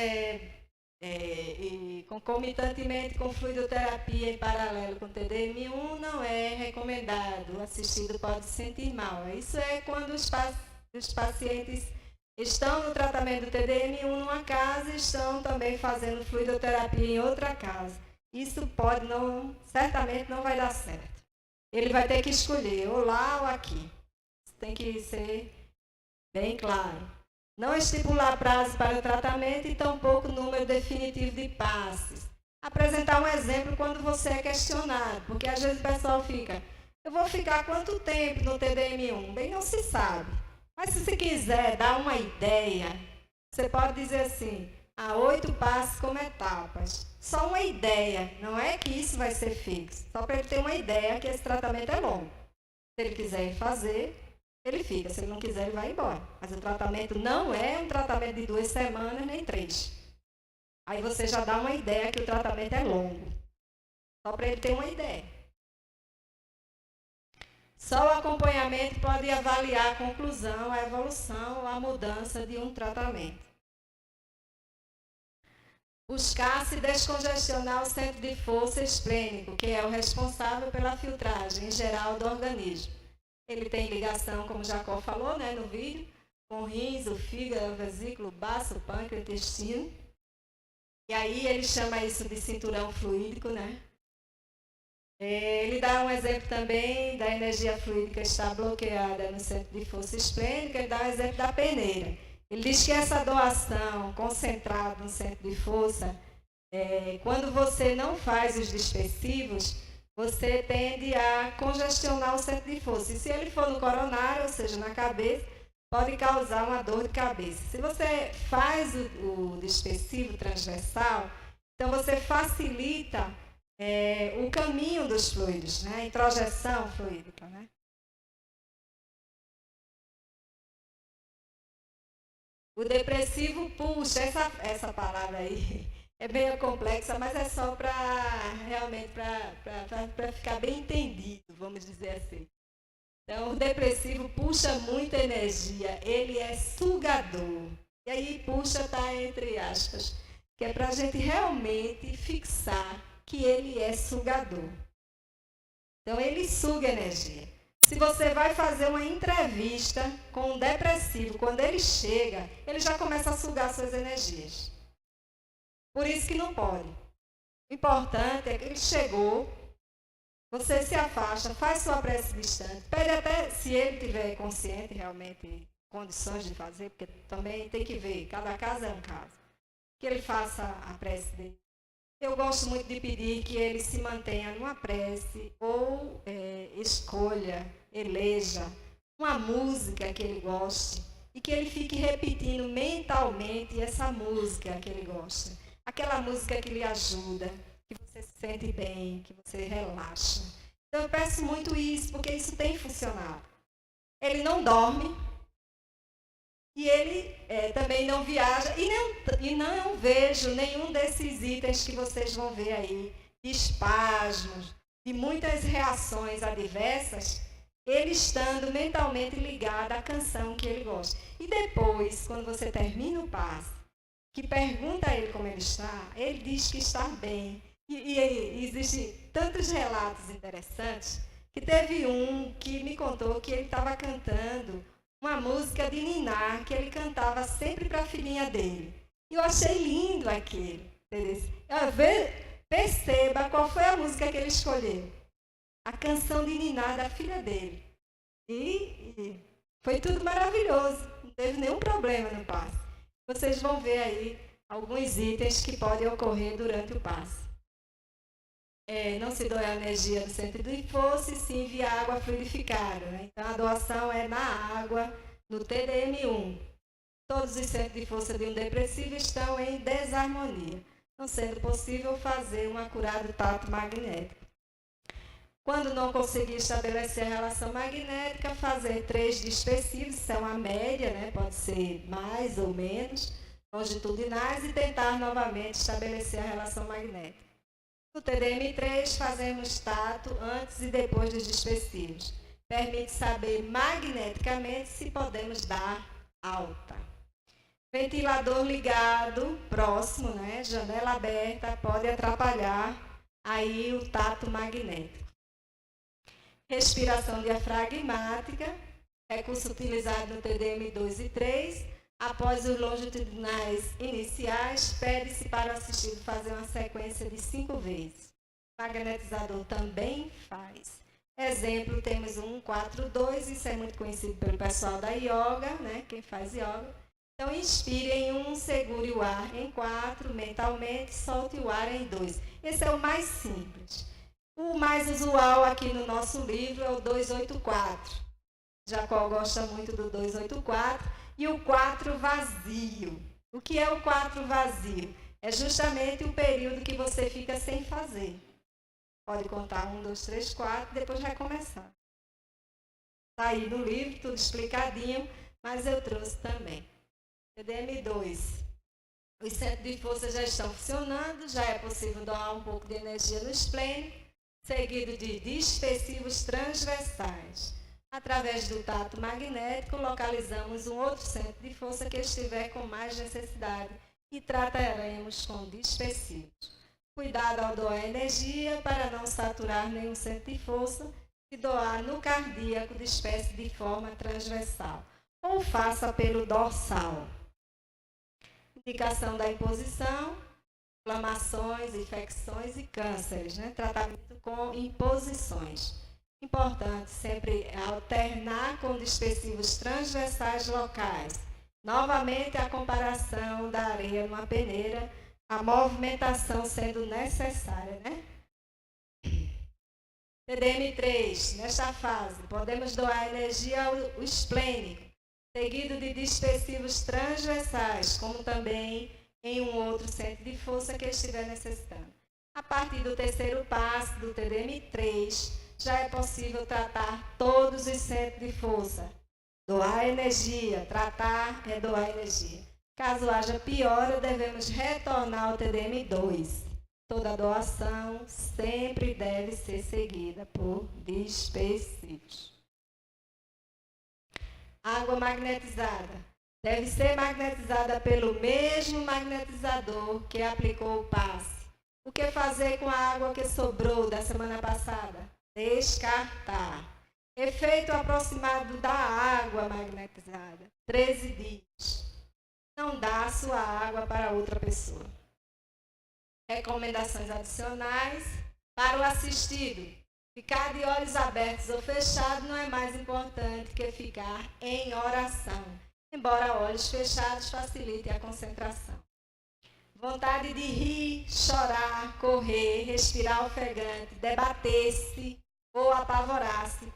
e concomitantemente com fluidoterapia em paralelo com TDM1 não é recomendado. O assistido pode se sentir mal. Isso é quando os pacientes estão no tratamento do TDM1 numa casa e estão também fazendo fluidoterapia em outra casa. Isso certamente não vai dar certo. Ele vai ter que escolher ou lá ou aqui. Isso tem que ser bem claro. Não estipular prazo para o tratamento e tampouco número definitivo de passes. Apresentar um exemplo quando você é questionado, porque às vezes o pessoal fica, eu vou ficar quanto tempo no TDM1? Bem, não se sabe. Mas se você quiser dar uma ideia, você pode dizer assim, 8 passos como etapas. Só uma ideia, não é que isso vai ser fixo. Só para ele ter uma ideia que esse tratamento é longo. Se ele quiser fazer, ele fica. Se ele não quiser, ele vai embora. Mas o tratamento não é um tratamento de 2 semanas, nem 3. Aí você já dá uma ideia que o tratamento é longo. Só para ele ter uma ideia. Só o acompanhamento pode avaliar a conclusão, a evolução ou a mudança de um tratamento. Buscar-se descongestionar o centro de força esplênico, que é o responsável pela filtragem em geral do organismo. Ele tem ligação, como Jacó falou, né, no vídeo, com rins, o fígado, o vesículo, o baço, o pâncreas, o intestino. E aí ele chama isso de cinturão fluídico, né? Ele dá um exemplo também da energia fluídica estar bloqueada no centro de força esplênica, ele dá um exemplo da peneira. Ele diz que essa doação concentrada no centro de força, quando você não faz os dispersivos, você tende a congestionar o centro de força. E se ele for no coronário, ou seja, na cabeça, pode causar uma dor de cabeça. Se você faz o dispersivo transversal, então você facilita o caminho dos fluidos, né? A introjeção fluídica, né? O depressivo puxa, essa palavra aí é bem complexa, mas é só para realmente para ficar bem entendido, vamos dizer assim. Então, o depressivo puxa muita energia, ele é sugador. E aí puxa está entre aspas, que é para a gente realmente fixar que ele é sugador. Então, ele suga energia. Se você vai fazer uma entrevista com um depressivo, quando ele chega, ele já começa a sugar suas energias. Por isso que não pode. O importante é que ele chegou, você se afasta, faz sua prece distante, pede até, se ele tiver consciente, realmente, condições de fazer, porque também tem que ver, cada caso é um caso, que ele faça a prece dele. Eu gosto muito de pedir que ele se mantenha numa prece ou escolha, eleja uma música que ele goste e que ele fique repetindo mentalmente essa música que ele gosta. Aquela música que lhe ajuda, que você se sente bem, que você relaxa. Então eu peço muito isso, porque isso tem funcionado. Ele não dorme e ele também não viaja e não vejo nenhum desses itens que vocês vão ver aí, de espasmos, de muitas reações adversas, ele estando mentalmente ligado à canção que ele gosta. E depois, quando você termina o passe, que pergunta a ele como ele está, ele diz que está bem. E existem tantos relatos interessantes, que teve um que me contou que ele estava cantando uma música de ninar, que ele cantava sempre para a filhinha dele. E eu achei lindo aquilo. Perceba qual foi a música que ele escolheu. A canção de ninar da filha dele. E foi tudo maravilhoso. Não teve nenhum problema no passe. Vocês vão ver aí alguns itens que podem ocorrer durante o passe. Não se doa energia no centro de força e sim via água fluidificada. Né? Então, a doação é na água, no TDM1. Todos os centros de força de um depressivo estão em desarmonia, não sendo possível fazer um acurado tato magnético. Quando não conseguir estabelecer a relação magnética, fazer 3 dispersivos, isso é uma média, né? Pode ser mais ou menos, longitudinais, e tentar novamente estabelecer a relação magnética. No TDM3, fazemos tato antes e depois dos dispersivos. Permite saber magneticamente se podemos dar alta. Ventilador ligado, próximo, né? Janela aberta, pode atrapalhar aí o tato magnético. Respiração diafragmática, recurso utilizado no TDM2 e 3. Após os longitudinais iniciais, pede-se para o assistido fazer uma sequência de 5 vezes. O magnetizador também faz. Exemplo, temos um 4-2, isso é muito conhecido pelo pessoal da yoga, né? Quem faz yoga. Então, inspire em 1, segure o ar em 4, mentalmente, solte o ar em 2. Esse é o mais simples. O mais usual aqui no nosso livro é o 284. Jacó gosta muito do 284. E o 4 vazio. O que é o 4 vazio? É justamente o período que você fica sem fazer. Pode contar 1, 2, 3, 4, depois recomeçar. Está aí no livro, tudo explicadinho, mas eu trouxe também. TDM2. Os centros de força já estão funcionando, já é possível doar um pouco de energia no esplênico, seguido de dispersivos transversais. Através do tato magnético, localizamos um outro centro de força que estiver com mais necessidade e trataremos com dispersivos. Cuidado ao doar energia para não saturar nenhum centro de força e doar no cardíaco disperse de forma transversal ou faça pelo dorsal. Indicação da imposição, inflamações, infecções e cânceres, né? Tratamento com imposições. Importante sempre alternar com dispersivos transversais locais. Novamente a comparação da areia numa peneira, a movimentação sendo necessária, né? TDM3, nesta fase, podemos doar energia ao esplênico, seguido de dispersivos transversais, como também em um outro centro de força que estiver necessitando. A partir do terceiro passo do TDM3, já é possível tratar todos os centros de força. Doar energia, tratar é doar energia. Caso haja piora, devemos retornar ao TDM2. Toda doação sempre deve ser seguida por dispersivos. Água magnetizada. Deve ser magnetizada pelo mesmo magnetizador que aplicou o passe. O que fazer com a água que sobrou da semana passada? Descartar. Efeito aproximado da água magnetizada. 13 dias. Não dá a sua água para outra pessoa. Recomendações adicionais para o assistido. Ficar de olhos abertos ou fechados não é mais importante que ficar em oração, embora olhos fechados facilite a concentração. Vontade de rir, chorar, correr, respirar ofegante, debater-se ou apavorar-se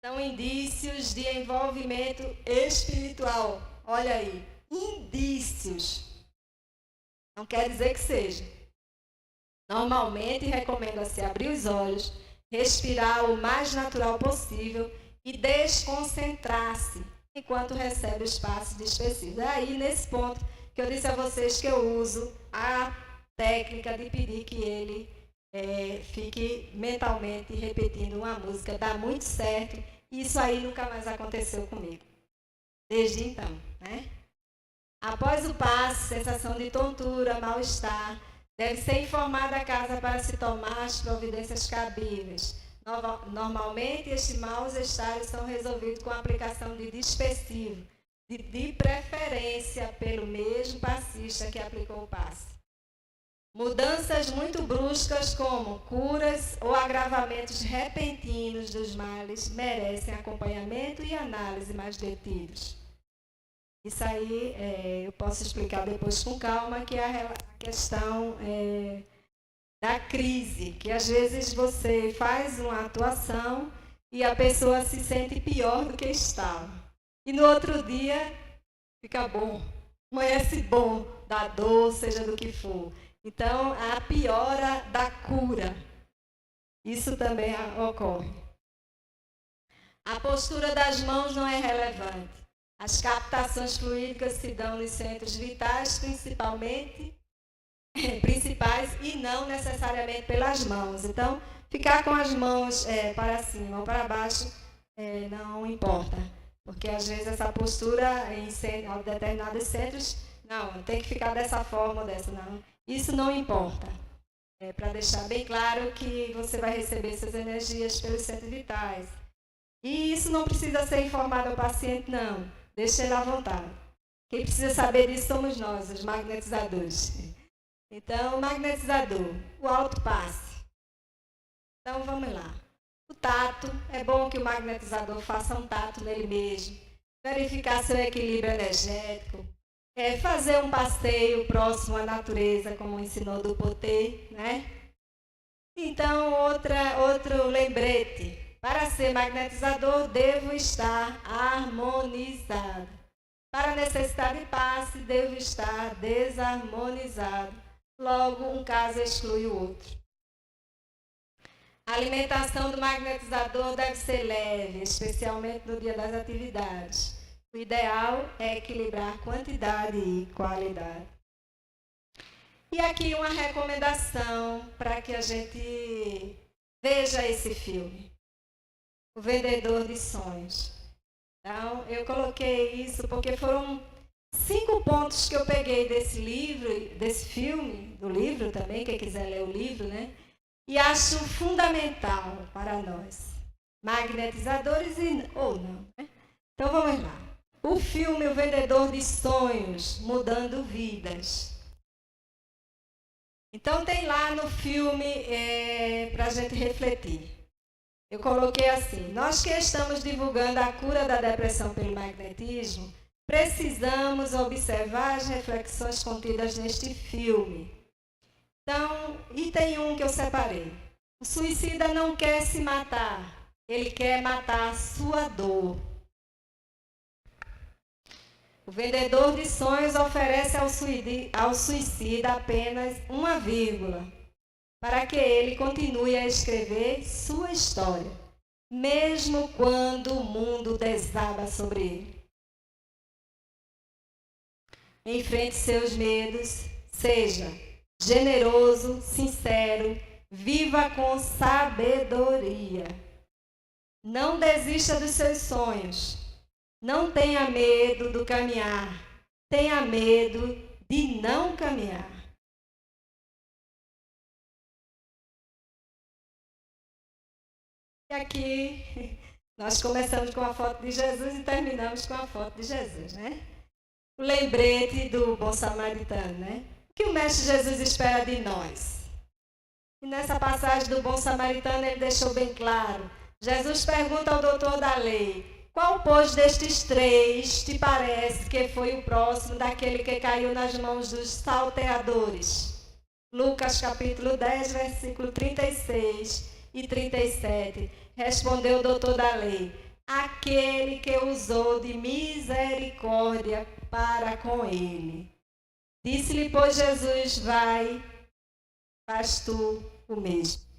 são indícios de envolvimento espiritual. Olha aí, indícios. Não quer dizer que seja. Normalmente, recomenda-se abrir os olhos, respirar o mais natural possível e desconcentrar-se enquanto recebe os passos dispersivos. É aí, nesse ponto, que eu disse a vocês que eu uso a técnica de pedir que ele fique mentalmente repetindo uma música. Dá muito certo. Isso aí nunca mais aconteceu comigo. Desde então, né? Após o passo, sensação de tontura, mal-estar, deve ser informada a casa para se tomar as providências cabíveis. Normalmente, estes mal-estares são resolvidos com a aplicação de dispersivo, de preferência pelo mesmo passista que aplicou o passe. Mudanças muito bruscas, como curas ou agravamentos repentinos dos males, merecem acompanhamento e análise mais detidos. Isso aí eu posso explicar depois com calma, que é a questão da crise, que às vezes você faz uma atuação e a pessoa se sente pior do que estava. E no outro dia fica bom, amanhece bom, da dor, seja do que for. Então, a piora da cura. Isso também ocorre. A postura das mãos não é relevante. As captações fluídicas se dão nos centros vitais, principais e não necessariamente pelas mãos. Então, ficar com as mãos para cima ou para baixo não importa. Porque às vezes essa postura em determinados centros, não, tem que ficar dessa forma ou dessa, não. Isso não importa. Para deixar bem claro que você vai receber suas energias pelos centros vitais. E isso não precisa ser informado ao paciente, não. Deixe ele à vontade. Quem precisa saber disso somos nós, os magnetizadores. Então, o magnetizador, o autopasse. Então, vamos lá. O tato, é bom que o magnetizador faça um tato nele mesmo. Verificar seu equilíbrio energético. Fazer um passeio próximo à natureza, como ensinou do Potê, né? Então, outro lembrete. Para ser magnetizador, devo estar harmonizado. Para necessitar de passe, devo estar desarmonizado. Logo, um caso exclui o outro. A alimentação do magnetizador deve ser leve, especialmente no dia das atividades. O ideal é equilibrar quantidade e qualidade. E aqui uma recomendação para que a gente veja esse filme. O Vendedor de Sonhos. Então, eu coloquei isso porque foram 5 pontos que eu peguei desse livro, desse filme, do livro também, quem quiser ler o livro, né? E acho fundamental para nós, magnetizadores ou não, né? Então, vamos lá. O filme O Vendedor de Sonhos, Mudando Vidas. Então, tem lá no filme para a gente refletir. Eu coloquei assim: nós que estamos divulgando a cura da depressão pelo magnetismo, precisamos observar as reflexões contidas neste filme. Então, item 1 que eu separei. O suicida não quer se matar, ele quer matar a sua dor. O vendedor de sonhos oferece ao suicida apenas uma vírgula, para que ele continue a escrever sua história, mesmo quando o mundo desaba sobre ele. Enfrente seus medos, seja generoso, sincero, viva com sabedoria. Não desista dos seus sonhos. Não tenha medo do caminhar. Tenha medo de não caminhar. E aqui nós começamos com a foto de Jesus e terminamos com a foto de Jesus, né? O lembrete do bom samaritano, né? O que o Mestre Jesus espera de nós? E nessa passagem do bom samaritano ele deixou bem claro. Jesus pergunta ao doutor da lei: qual, pois, destes 3 te parece que foi o próximo daquele que caiu nas mãos dos salteadores? Lucas capítulo 10, versículo 36 e 37. Respondeu o doutor da lei: aquele que usou de misericórdia para com ele. Disse-lhe, pois, Jesus: vai, faz tu o mesmo.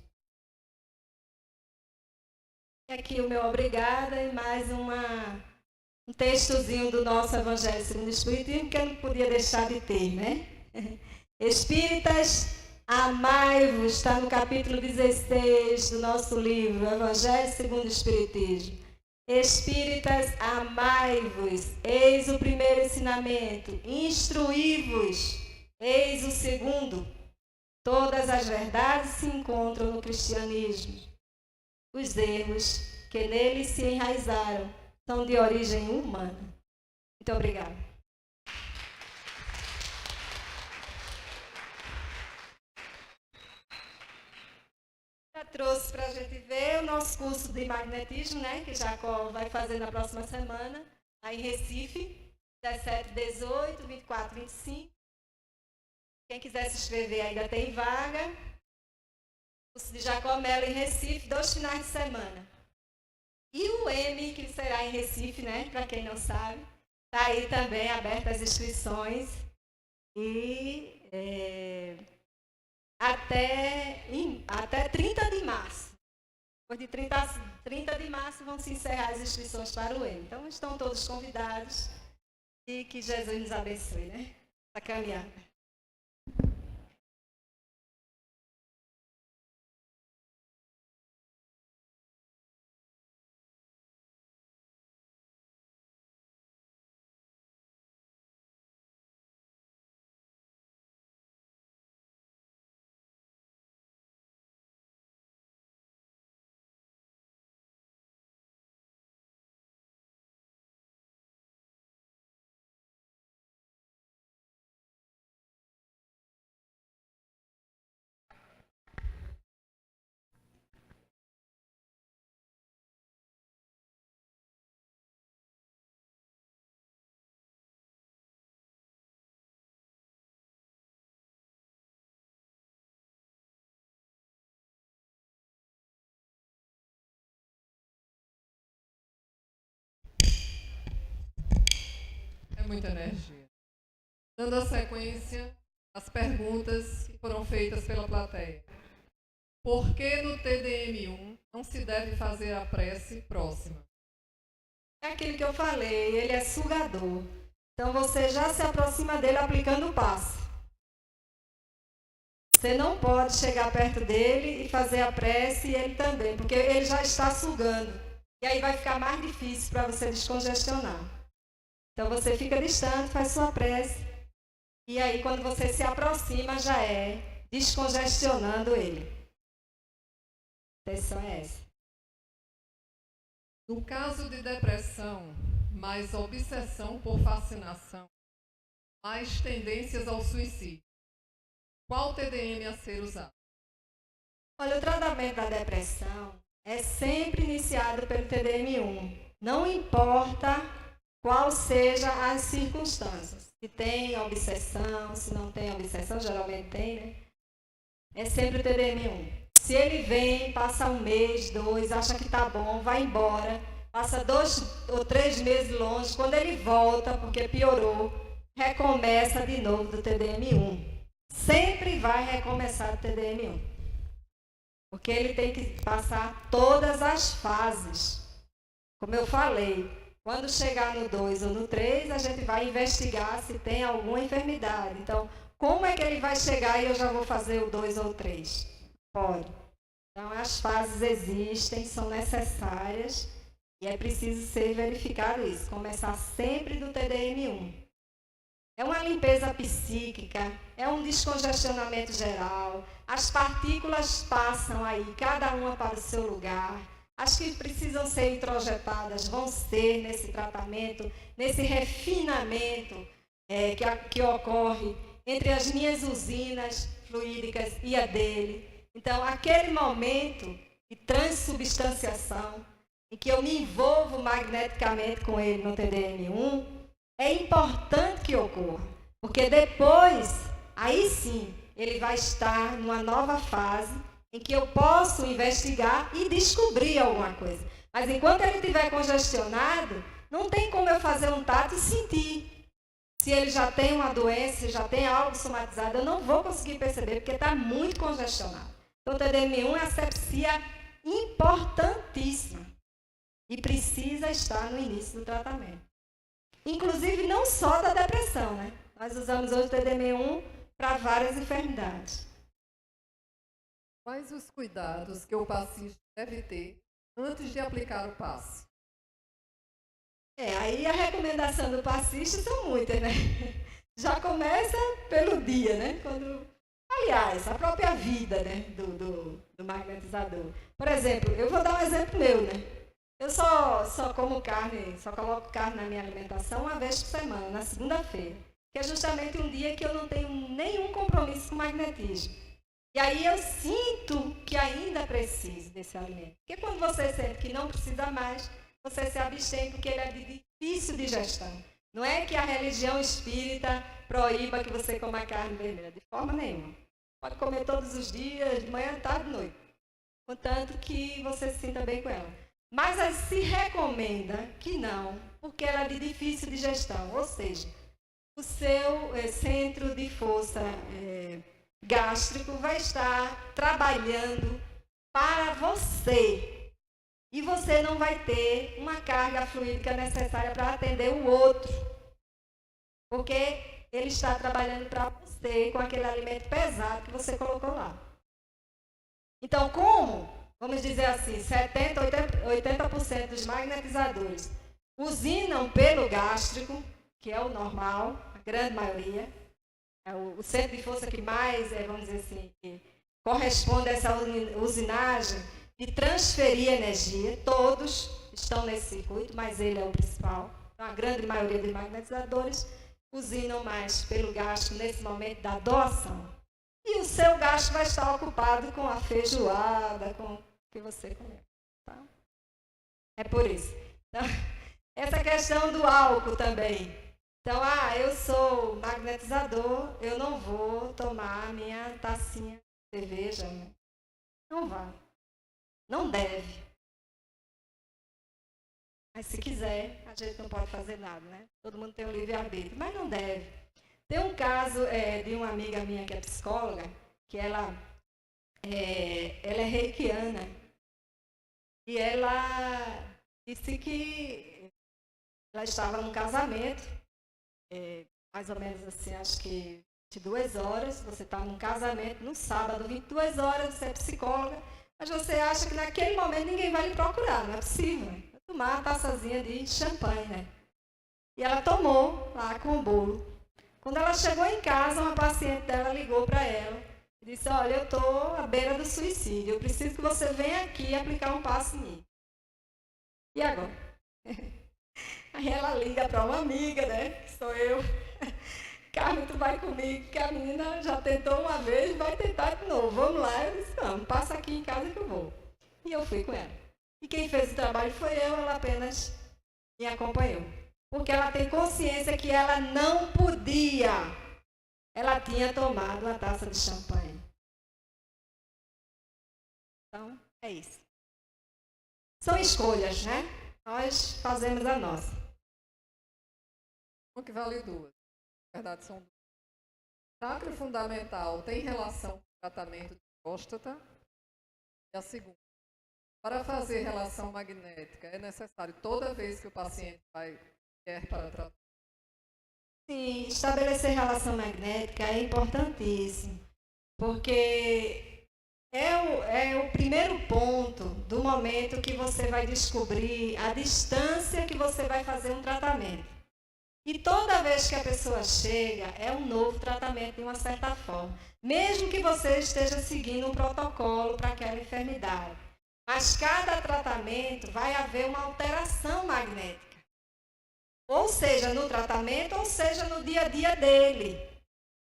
E aqui o meu obrigada e mais um textozinho do nosso Evangelho segundo o Espiritismo que eu não podia deixar de ter, né? Espíritas, amai-vos, está no capítulo 16 do nosso livro, Evangelho segundo o Espiritismo. Espíritas, amai-vos, eis o primeiro ensinamento. Instruí-vos, eis o segundo. Todas as verdades se encontram no cristianismo. Os erros que nele se enraizaram são de origem humana. Muito obrigada. Já trouxe para a gente ver o nosso curso de magnetismo, né, que Jacó vai fazer na próxima semana, aí em Recife, 17, 18, 24, 25. Quem quiser se inscrever ainda tem vaga. Curso de Jacó Mello em Recife, 2 finais de semana. E o M, que será em Recife, né? Para quem não sabe, está aí também abertas as inscrições. E até 30 de março. Depois de 30 de março vão se encerrar as inscrições para o EMA. Então, estão todos convidados e que Jesus nos abençoe, né? Essa caminhada. É muita energia. Dando a sequência às perguntas que foram feitas pela plateia. Por que no TDM1 não se deve fazer a prece próxima? É aquilo que eu falei, ele é sugador. Então você já se aproxima dele aplicando o passe. Você não pode chegar perto dele e fazer a prece e ele também, porque ele já está sugando. E aí vai ficar mais difícil para você descongestionar. Então você fica distante, faz sua prece. E aí quando você se aproxima já é descongestionando ele. A intenção é essa. No caso de depressão, mais obsessão por fascinação, mais tendências ao suicídio, qual TDM a ser usado? Olha, o tratamento da depressão é sempre iniciado pelo TDM1. Não importa qual seja as circunstâncias. Se tem obsessão, se não tem obsessão, geralmente tem, né? É sempre o TDM1. Se ele vem, passa 1 mês, 2, acha que tá bom, vai embora, passa 2 ou 3 meses longe, quando ele volta, porque piorou, recomeça de novo do TDM1. Sempre vai recomeçar do TDM1. Porque ele tem que passar todas as fases. Como eu falei, quando chegar no 2 ou no 3, a gente vai investigar se tem alguma enfermidade. Então, como é que ele vai chegar e eu já vou fazer o 2 ou o 3? Pode. Então, as fases existem, são necessárias e é preciso ser verificado isso. Começar sempre do TDM1. É uma limpeza psíquica, é um descongestionamento geral. As partículas passam aí, cada uma para o seu lugar. As que precisam ser introjetadas vão ser nesse tratamento, nesse refinamento que ocorre entre as minhas usinas fluídicas e a dele. Então, aquele momento de transubstanciação, em que eu me envolvo magneticamente com ele no TDM1, é importante que ocorra, porque depois, aí sim, ele vai estar numa nova fase em que eu posso investigar e descobrir alguma coisa. Mas enquanto ele estiver congestionado, não tem como eu fazer um tato e sentir. Se ele já tem uma doença, já tem algo somatizado, eu não vou conseguir perceber, porque está muito congestionado. Então, o TDM1 é a asepsia importantíssima e precisa estar no início do tratamento. Inclusive, não só da depressão, né? Nós usamos hoje o TDM1 para várias enfermidades. Quais os cuidados que o paciente deve ter antes de aplicar o passe? Aí a recomendação do passista são muitas, né? Já começa pelo dia, né? Aliás, a própria vida, né? do magnetizador. Por exemplo, eu vou dar um exemplo meu, né? Eu só como carne, só coloco carne na minha alimentação uma vez por semana, na segunda-feira. Que é justamente um dia que eu não tenho nenhum compromisso com o magnetismo. E aí eu sinto que ainda preciso desse alimento. Porque quando você sente que não precisa mais, você se abstém porque ele é de difícil digestão. Não é que a religião espírita proíba que você coma carne vermelha, de forma nenhuma. Pode comer todos os dias, de manhã, tarde e noite. Contanto que você se sinta bem com ela. Mas se recomenda que não, porque ela é de difícil digestão. Ou seja, o seu centro de força gástrico vai estar trabalhando para você. E você não vai ter uma carga fluídica necessária para atender o outro. Porque ele está trabalhando para você com aquele alimento pesado que você colocou lá. Então, como, vamos dizer assim, 70%, 80% dos magnetizadores usinam pelo gástrico, que é o normal, a grande maioria, é o centro de força que mais, vamos dizer assim, que corresponde a essa usinagem de transferir energia, todos estão nesse circuito, mas ele é o principal. Então, a grande maioria dos magnetizadores usinam mais pelo gasto nesse momento da doação. E o seu gasto vai estar ocupado com a feijoada, com o que você comeu. Tá? É por isso. Então, essa questão do álcool também. Então, eu sou magnetizador, eu não vou tomar a minha tacinha de cerveja. Não vá. Não deve. Mas se quiser, a gente não pode fazer nada, né? Todo mundo tem um livre-arbítrio, mas não deve. Tem um caso de uma amiga minha que é psicóloga, que ela é reikiana. E ela disse que ela estava num casamento, mais ou menos assim, acho que 22 horas, você está num casamento, no sábado, 22 horas, você é psicóloga, mas você acha que naquele momento ninguém vai lhe procurar, não é possível. Vai tomar uma taçazinha de champanhe, né? E ela tomou lá com o bolo. Quando ela chegou em casa, uma paciente dela ligou para ela e disse, olha, eu estou à beira do suicídio, eu preciso que você venha aqui aplicar um passe em mim. E agora? Aí ela liga para uma amiga, né, que sou eu. Carmen, tu vai comigo, que a menina já tentou uma vez, vai tentar de novo. Vamos lá. Eu disse, não, passa aqui em casa que eu vou. E eu fui com ela. E quem fez o trabalho foi eu, ela apenas me acompanhou. Porque ela tem consciência que ela não podia. Ela tinha tomado uma taça de champanhe. Então, é isso. São escolhas, né? Nós fazemos a nossa. Uma que vale duas. Na verdade, são duas. Chakra fundamental tem relação com o tratamento de próstata. E a segunda, para fazer relação magnética, é necessário toda vez que o paciente quer para tratar. Sim, estabelecer relação magnética é importantíssimo, porque é o primeiro ponto do momento que você vai descobrir a distância que você vai fazer um tratamento. E toda vez que a pessoa chega, é um novo tratamento de uma certa forma. Mesmo que você esteja seguindo um protocolo para aquela enfermidade. Mas cada tratamento vai haver uma alteração magnética. Ou seja, no tratamento, ou seja, no dia a dia dele.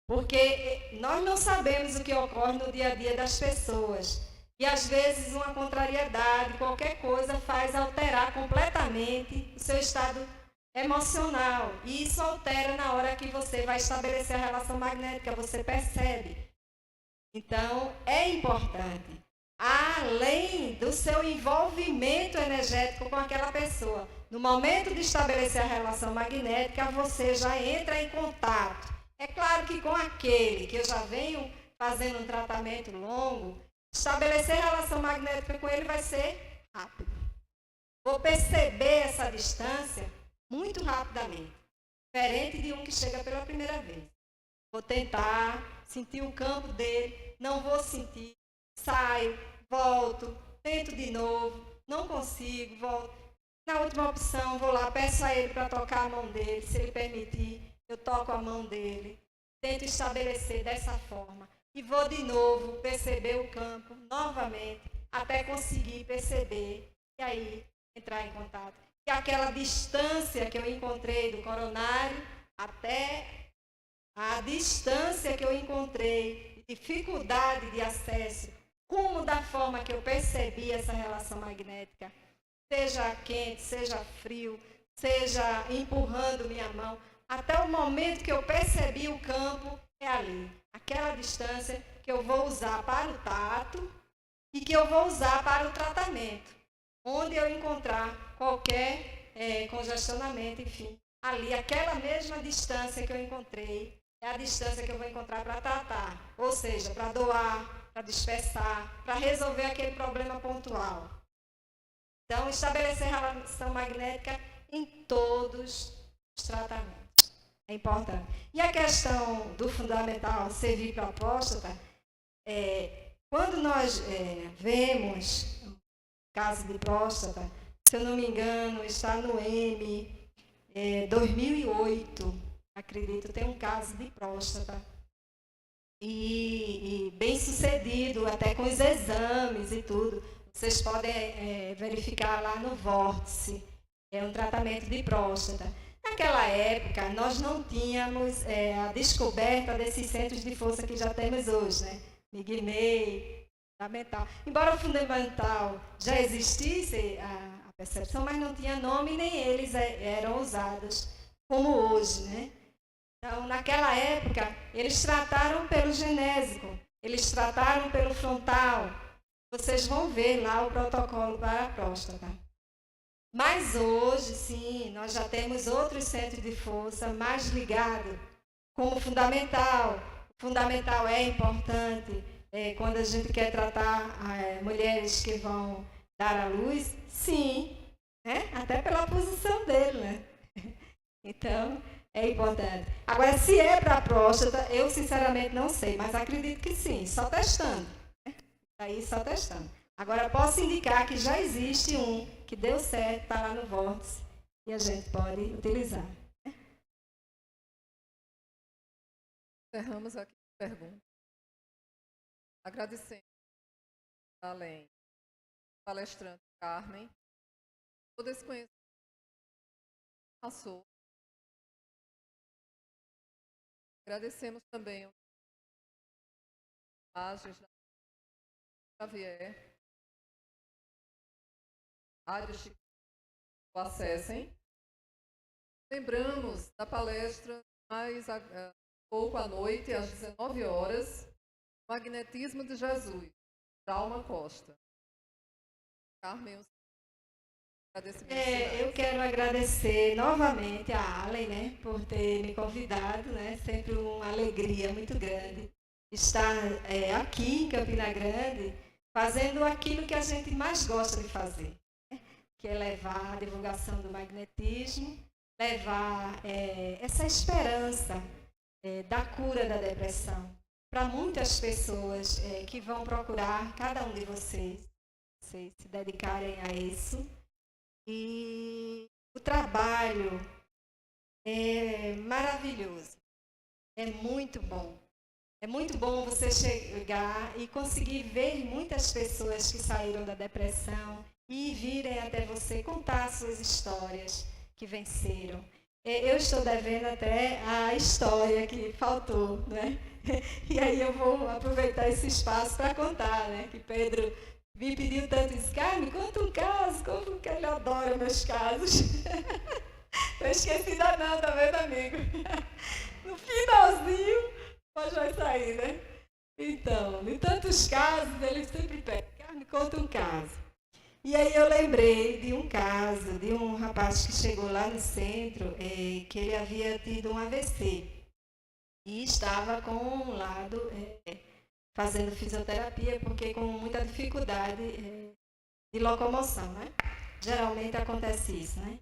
Porque nós não sabemos o que ocorre no dia a dia das pessoas. E às vezes uma contrariedade, qualquer coisa, faz alterar completamente o seu estado emocional. E isso altera na hora que você vai estabelecer a relação magnética, você percebe. Então, é importante. Além do seu envolvimento energético com aquela pessoa, no momento de estabelecer a relação magnética, você já entra em contato. É claro que com aquele que eu já venho fazendo um tratamento longo, estabelecer a relação magnética com ele vai ser rápido. Vou perceber essa distância muito rapidamente, diferente de um que chega pela primeira vez. Vou tentar sentir o campo dele, não vou sentir, saio, volto, tento de novo, não consigo, volto. Na última opção, vou lá, peço a ele para tocar a mão dele, se ele permitir, eu toco a mão dele, tento estabelecer dessa forma. E vou de novo perceber o campo novamente, até conseguir perceber, e aí entrar em contato. E aquela distância que eu encontrei do coronário até a distância que eu encontrei, dificuldade de acesso, como da forma que eu percebi essa relação magnética, seja quente, seja frio, seja empurrando minha mão, até o momento que eu percebi o campo, é ali. Aquela distância que eu vou usar para o tato e que eu vou usar para o tratamento. Onde eu encontrar qualquer congestionamento, enfim. Ali, aquela mesma distância que eu encontrei, é a distância que eu vou encontrar para tratar. Ou seja, para doar, para dispersar, para resolver aquele problema pontual. Então, estabelecer relação magnética em todos os tratamentos. É importante. E a questão do fundamental servir para a próstata, quando nós vemos caso de próstata, se eu não me engano, está no M 2008, acredito, tem um caso de próstata. E bem sucedido, até com os exames e tudo. Vocês podem verificar lá no Vórtice. É um tratamento de próstata. Naquela época, nós não tínhamos a descoberta desses centros de força que já temos hoje, né? Mignei, fundamental. Embora o fundamental já existisse a percepção, mas não tinha nome, nem eles eram usados como hoje, né? Então, naquela época, eles trataram pelo genésico, eles trataram pelo frontal. Vocês vão ver lá o protocolo para a próstata. Mas hoje, sim, nós já temos outros centros de força mais ligados, como fundamental. O fundamental é importante quando a gente quer tratar mulheres que vão dar à luz, sim, né? Até pela posição dele, né? Então, é importante. Agora, se é para a próstata, eu sinceramente não sei, mas acredito que sim, só testando. Né? Aí, só testando. Agora, posso indicar que já existe um que deu certo, está lá no Vórtice, e a gente pode utilizar. Encerramos aqui a pergunta. Agradecendo, além do palestrante Carmen, todo esse conhecimento que passou. Agradecemos também as imagens da Xavier. Áreas que acessem. Lembramos da palestra mais pouco à noite, às 19 horas, Magnetismo de Jesus, Dalma Costa. Carmen, agradecimento. Eu quero agradecer novamente a Allen, né, por ter me convidado, né, sempre uma alegria muito grande estar aqui em Campina Grande, fazendo aquilo que a gente mais gosta de fazer, né, que é levar a divulgação do magnetismo, levar essa esperança da cura da depressão para muitas pessoas que vão procurar, cada um de vocês se dedicarem a isso. E o trabalho é maravilhoso, é muito bom. É muito bom você chegar e conseguir ver muitas pessoas que saíram da depressão e virem até você contar suas histórias que venceram. Eu estou devendo até a história que faltou, né? E aí eu vou aproveitar esse espaço para contar, né? Que Pedro me pediu tanto isso. Carmen, conta um caso, como que ele adora meus casos. Não esqueci da não, tá vendo, amigo? No finalzinho, mas vai sair, né? Então, em tantos casos, ele sempre pede, Carmen, conta um caso. E aí eu lembrei de um caso, de um rapaz que chegou lá no centro, que ele havia tido um AVC. E estava com um lado fazendo fisioterapia, porque com muita dificuldade de locomoção, né? Geralmente acontece isso, né?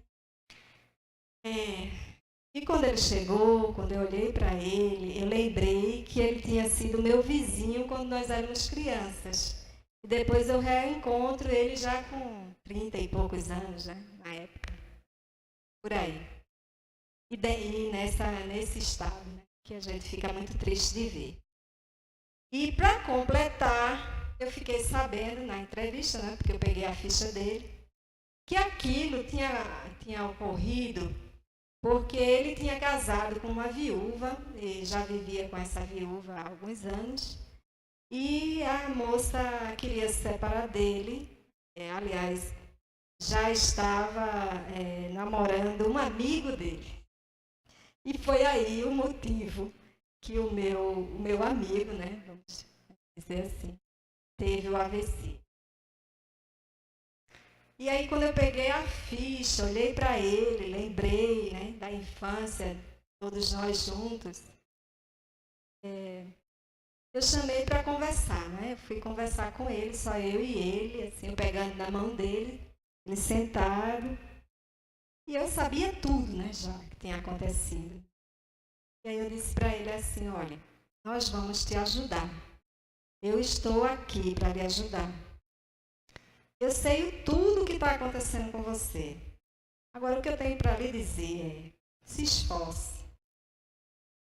E quando ele chegou, quando eu olhei para ele, eu lembrei que ele tinha sido meu vizinho quando nós éramos crianças. E depois eu reencontro ele já com 30 e poucos anos, né? Na época. Por aí. E nesse estado, né? Que a gente fica muito triste de ver. E para completar, eu fiquei sabendo na entrevista, né? Porque eu peguei a ficha dele, que aquilo tinha ocorrido porque ele tinha casado com uma viúva, e já vivia com essa viúva há alguns anos, e a moça queria se separar dele, aliás, já estava namorando um amigo dele. E foi aí o motivo que o meu amigo, né, vamos dizer assim, teve o AVC. E aí, quando eu peguei a ficha, olhei para ele, lembrei, né, da infância, todos nós juntos, eu chamei para conversar, né? Eu fui conversar com ele, só eu e ele, assim, eu pegando na mão dele, ele sentado, e eu sabia tudo, né, já que tinha acontecido. E aí eu disse para ele assim, olha, nós vamos te ajudar. Eu estou aqui para lhe ajudar. Eu sei tudo o que está acontecendo com você. Agora, o que eu tenho para lhe dizer é, se esforce.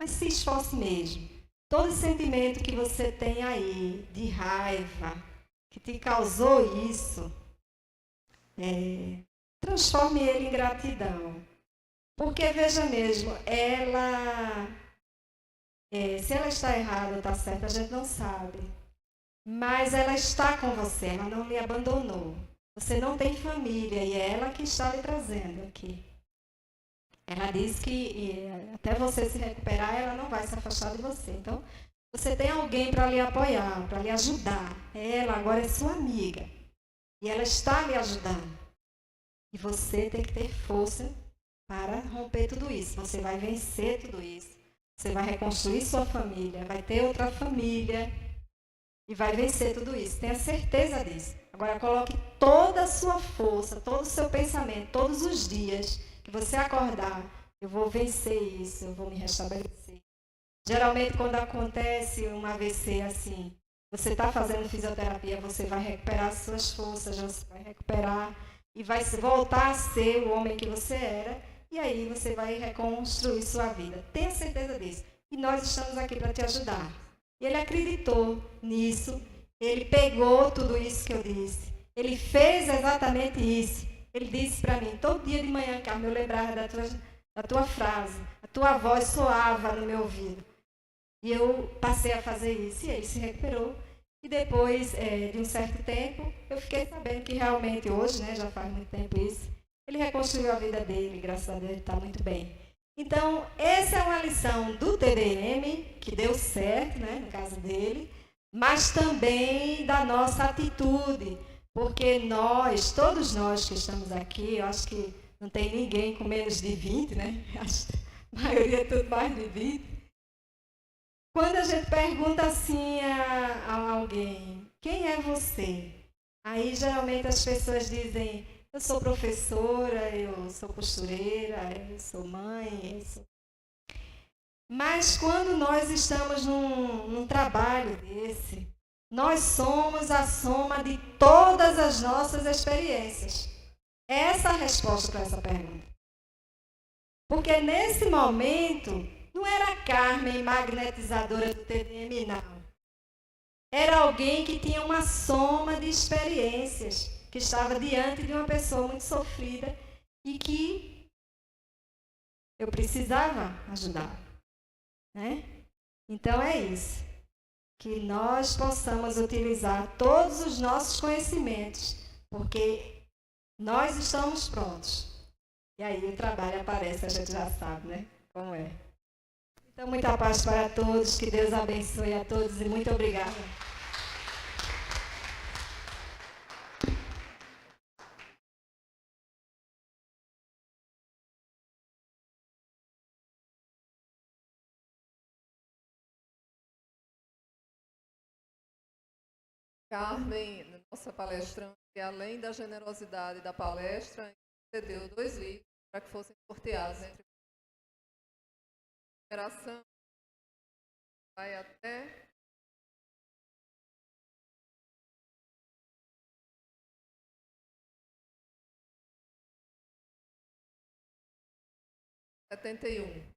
Mas se esforce mesmo. Todo sentimento que você tem aí, de raiva, que te causou isso, transforme ele em gratidão. Porque, veja mesmo, se ela está errada ou está certa, a gente não sabe. Mas ela está com você, ela não lhe abandonou. Você não tem família e é ela que está lhe trazendo aqui. Ela diz que até você se recuperar, ela não vai se afastar de você. Então, você tem alguém para lhe apoiar, para lhe ajudar. Ela agora é sua amiga. E ela está lhe ajudando. E você tem que ter força para romper tudo isso. Você vai vencer tudo isso. Você vai reconstruir sua família, vai ter outra família e vai vencer tudo isso. Tenha certeza disso. Agora coloque toda a sua força, todo o seu pensamento, todos os dias que você acordar, eu vou vencer isso, eu vou me restabelecer. Geralmente quando acontece um AVC assim, você está fazendo fisioterapia, você vai recuperar as suas forças, você vai recuperar e vai voltar a ser o homem que você era, e aí você vai reconstruir sua vida. Tenha certeza disso. E nós estamos aqui para te ajudar. E ele acreditou nisso, ele pegou tudo isso que eu disse, ele fez exatamente isso. Ele disse para mim, todo dia de manhã, Carmen, eu lembrava da tua frase, a tua voz soava no meu ouvido. E eu passei a fazer isso, e ele se recuperou. E depois de um certo tempo, eu fiquei sabendo que realmente hoje, né, já faz muito tempo isso, ele reconstruiu a vida dele, graças a Deus ele está muito bem. Então, essa é uma lição do TDM, que deu certo, né, no caso dele, mas também da nossa atitude, porque nós, todos nós que estamos aqui, eu acho que não tem ninguém com menos de 20, né? Acho que a maioria é tudo mais de 20. Quando a gente pergunta assim a alguém, quem é você? Aí geralmente as pessoas dizem, eu sou professora, eu sou costureira, eu sou mãe, eu sou... Mas quando nós estamos num trabalho desse, nós somos a soma de todas as nossas experiências. Essa é a resposta para essa pergunta. Porque nesse momento, não era a Carmen magnetizadora do TDM, não. Era alguém que tinha uma soma de experiências, que estava diante de uma pessoa muito sofrida e que eu precisava ajudar. Né? Então é isso. Que nós possamos utilizar todos os nossos conhecimentos, porque nós estamos prontos. E aí o trabalho aparece, a gente já sabe, né? Como é. Então, muita paz para todos, que Deus abençoe a todos e muito obrigada. Carmen, nossa palestrante, além da generosidade da palestra, cedeu 2 livros para que fossem sorteados entre a operação. Vai até R$ 71.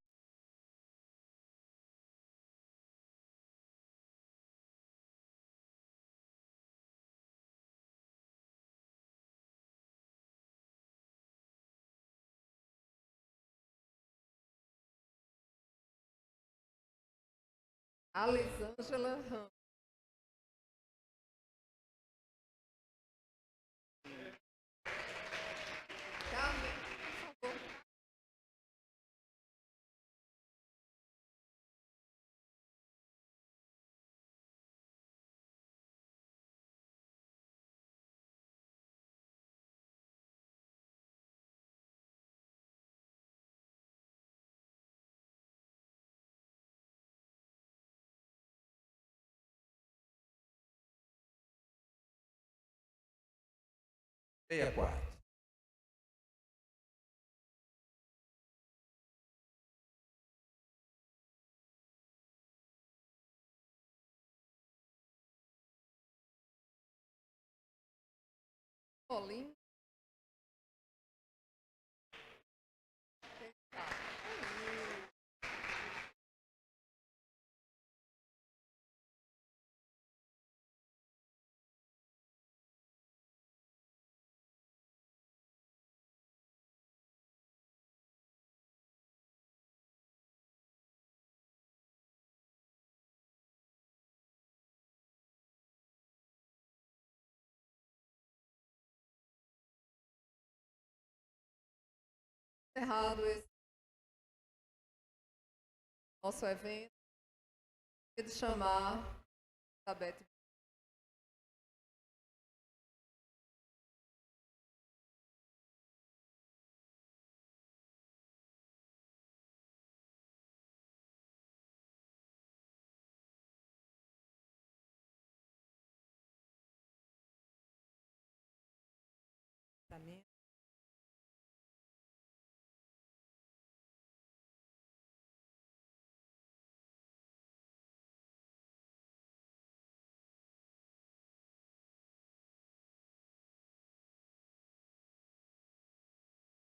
Alisângela Ramos. Carmen, por favor. Meia quarta. Olim. Encerrado esse nosso evento, de chamar Elizabeth.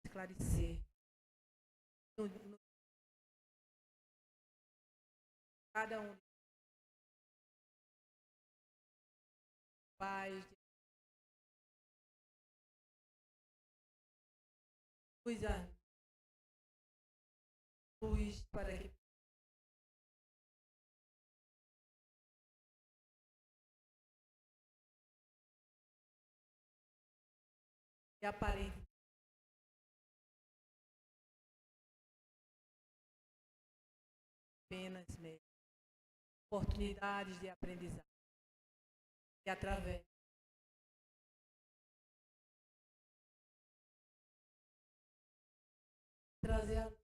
Esclarecer. Cada um pais, luz para que aparente apenas mesmo oportunidades de aprendizagem e através trazer a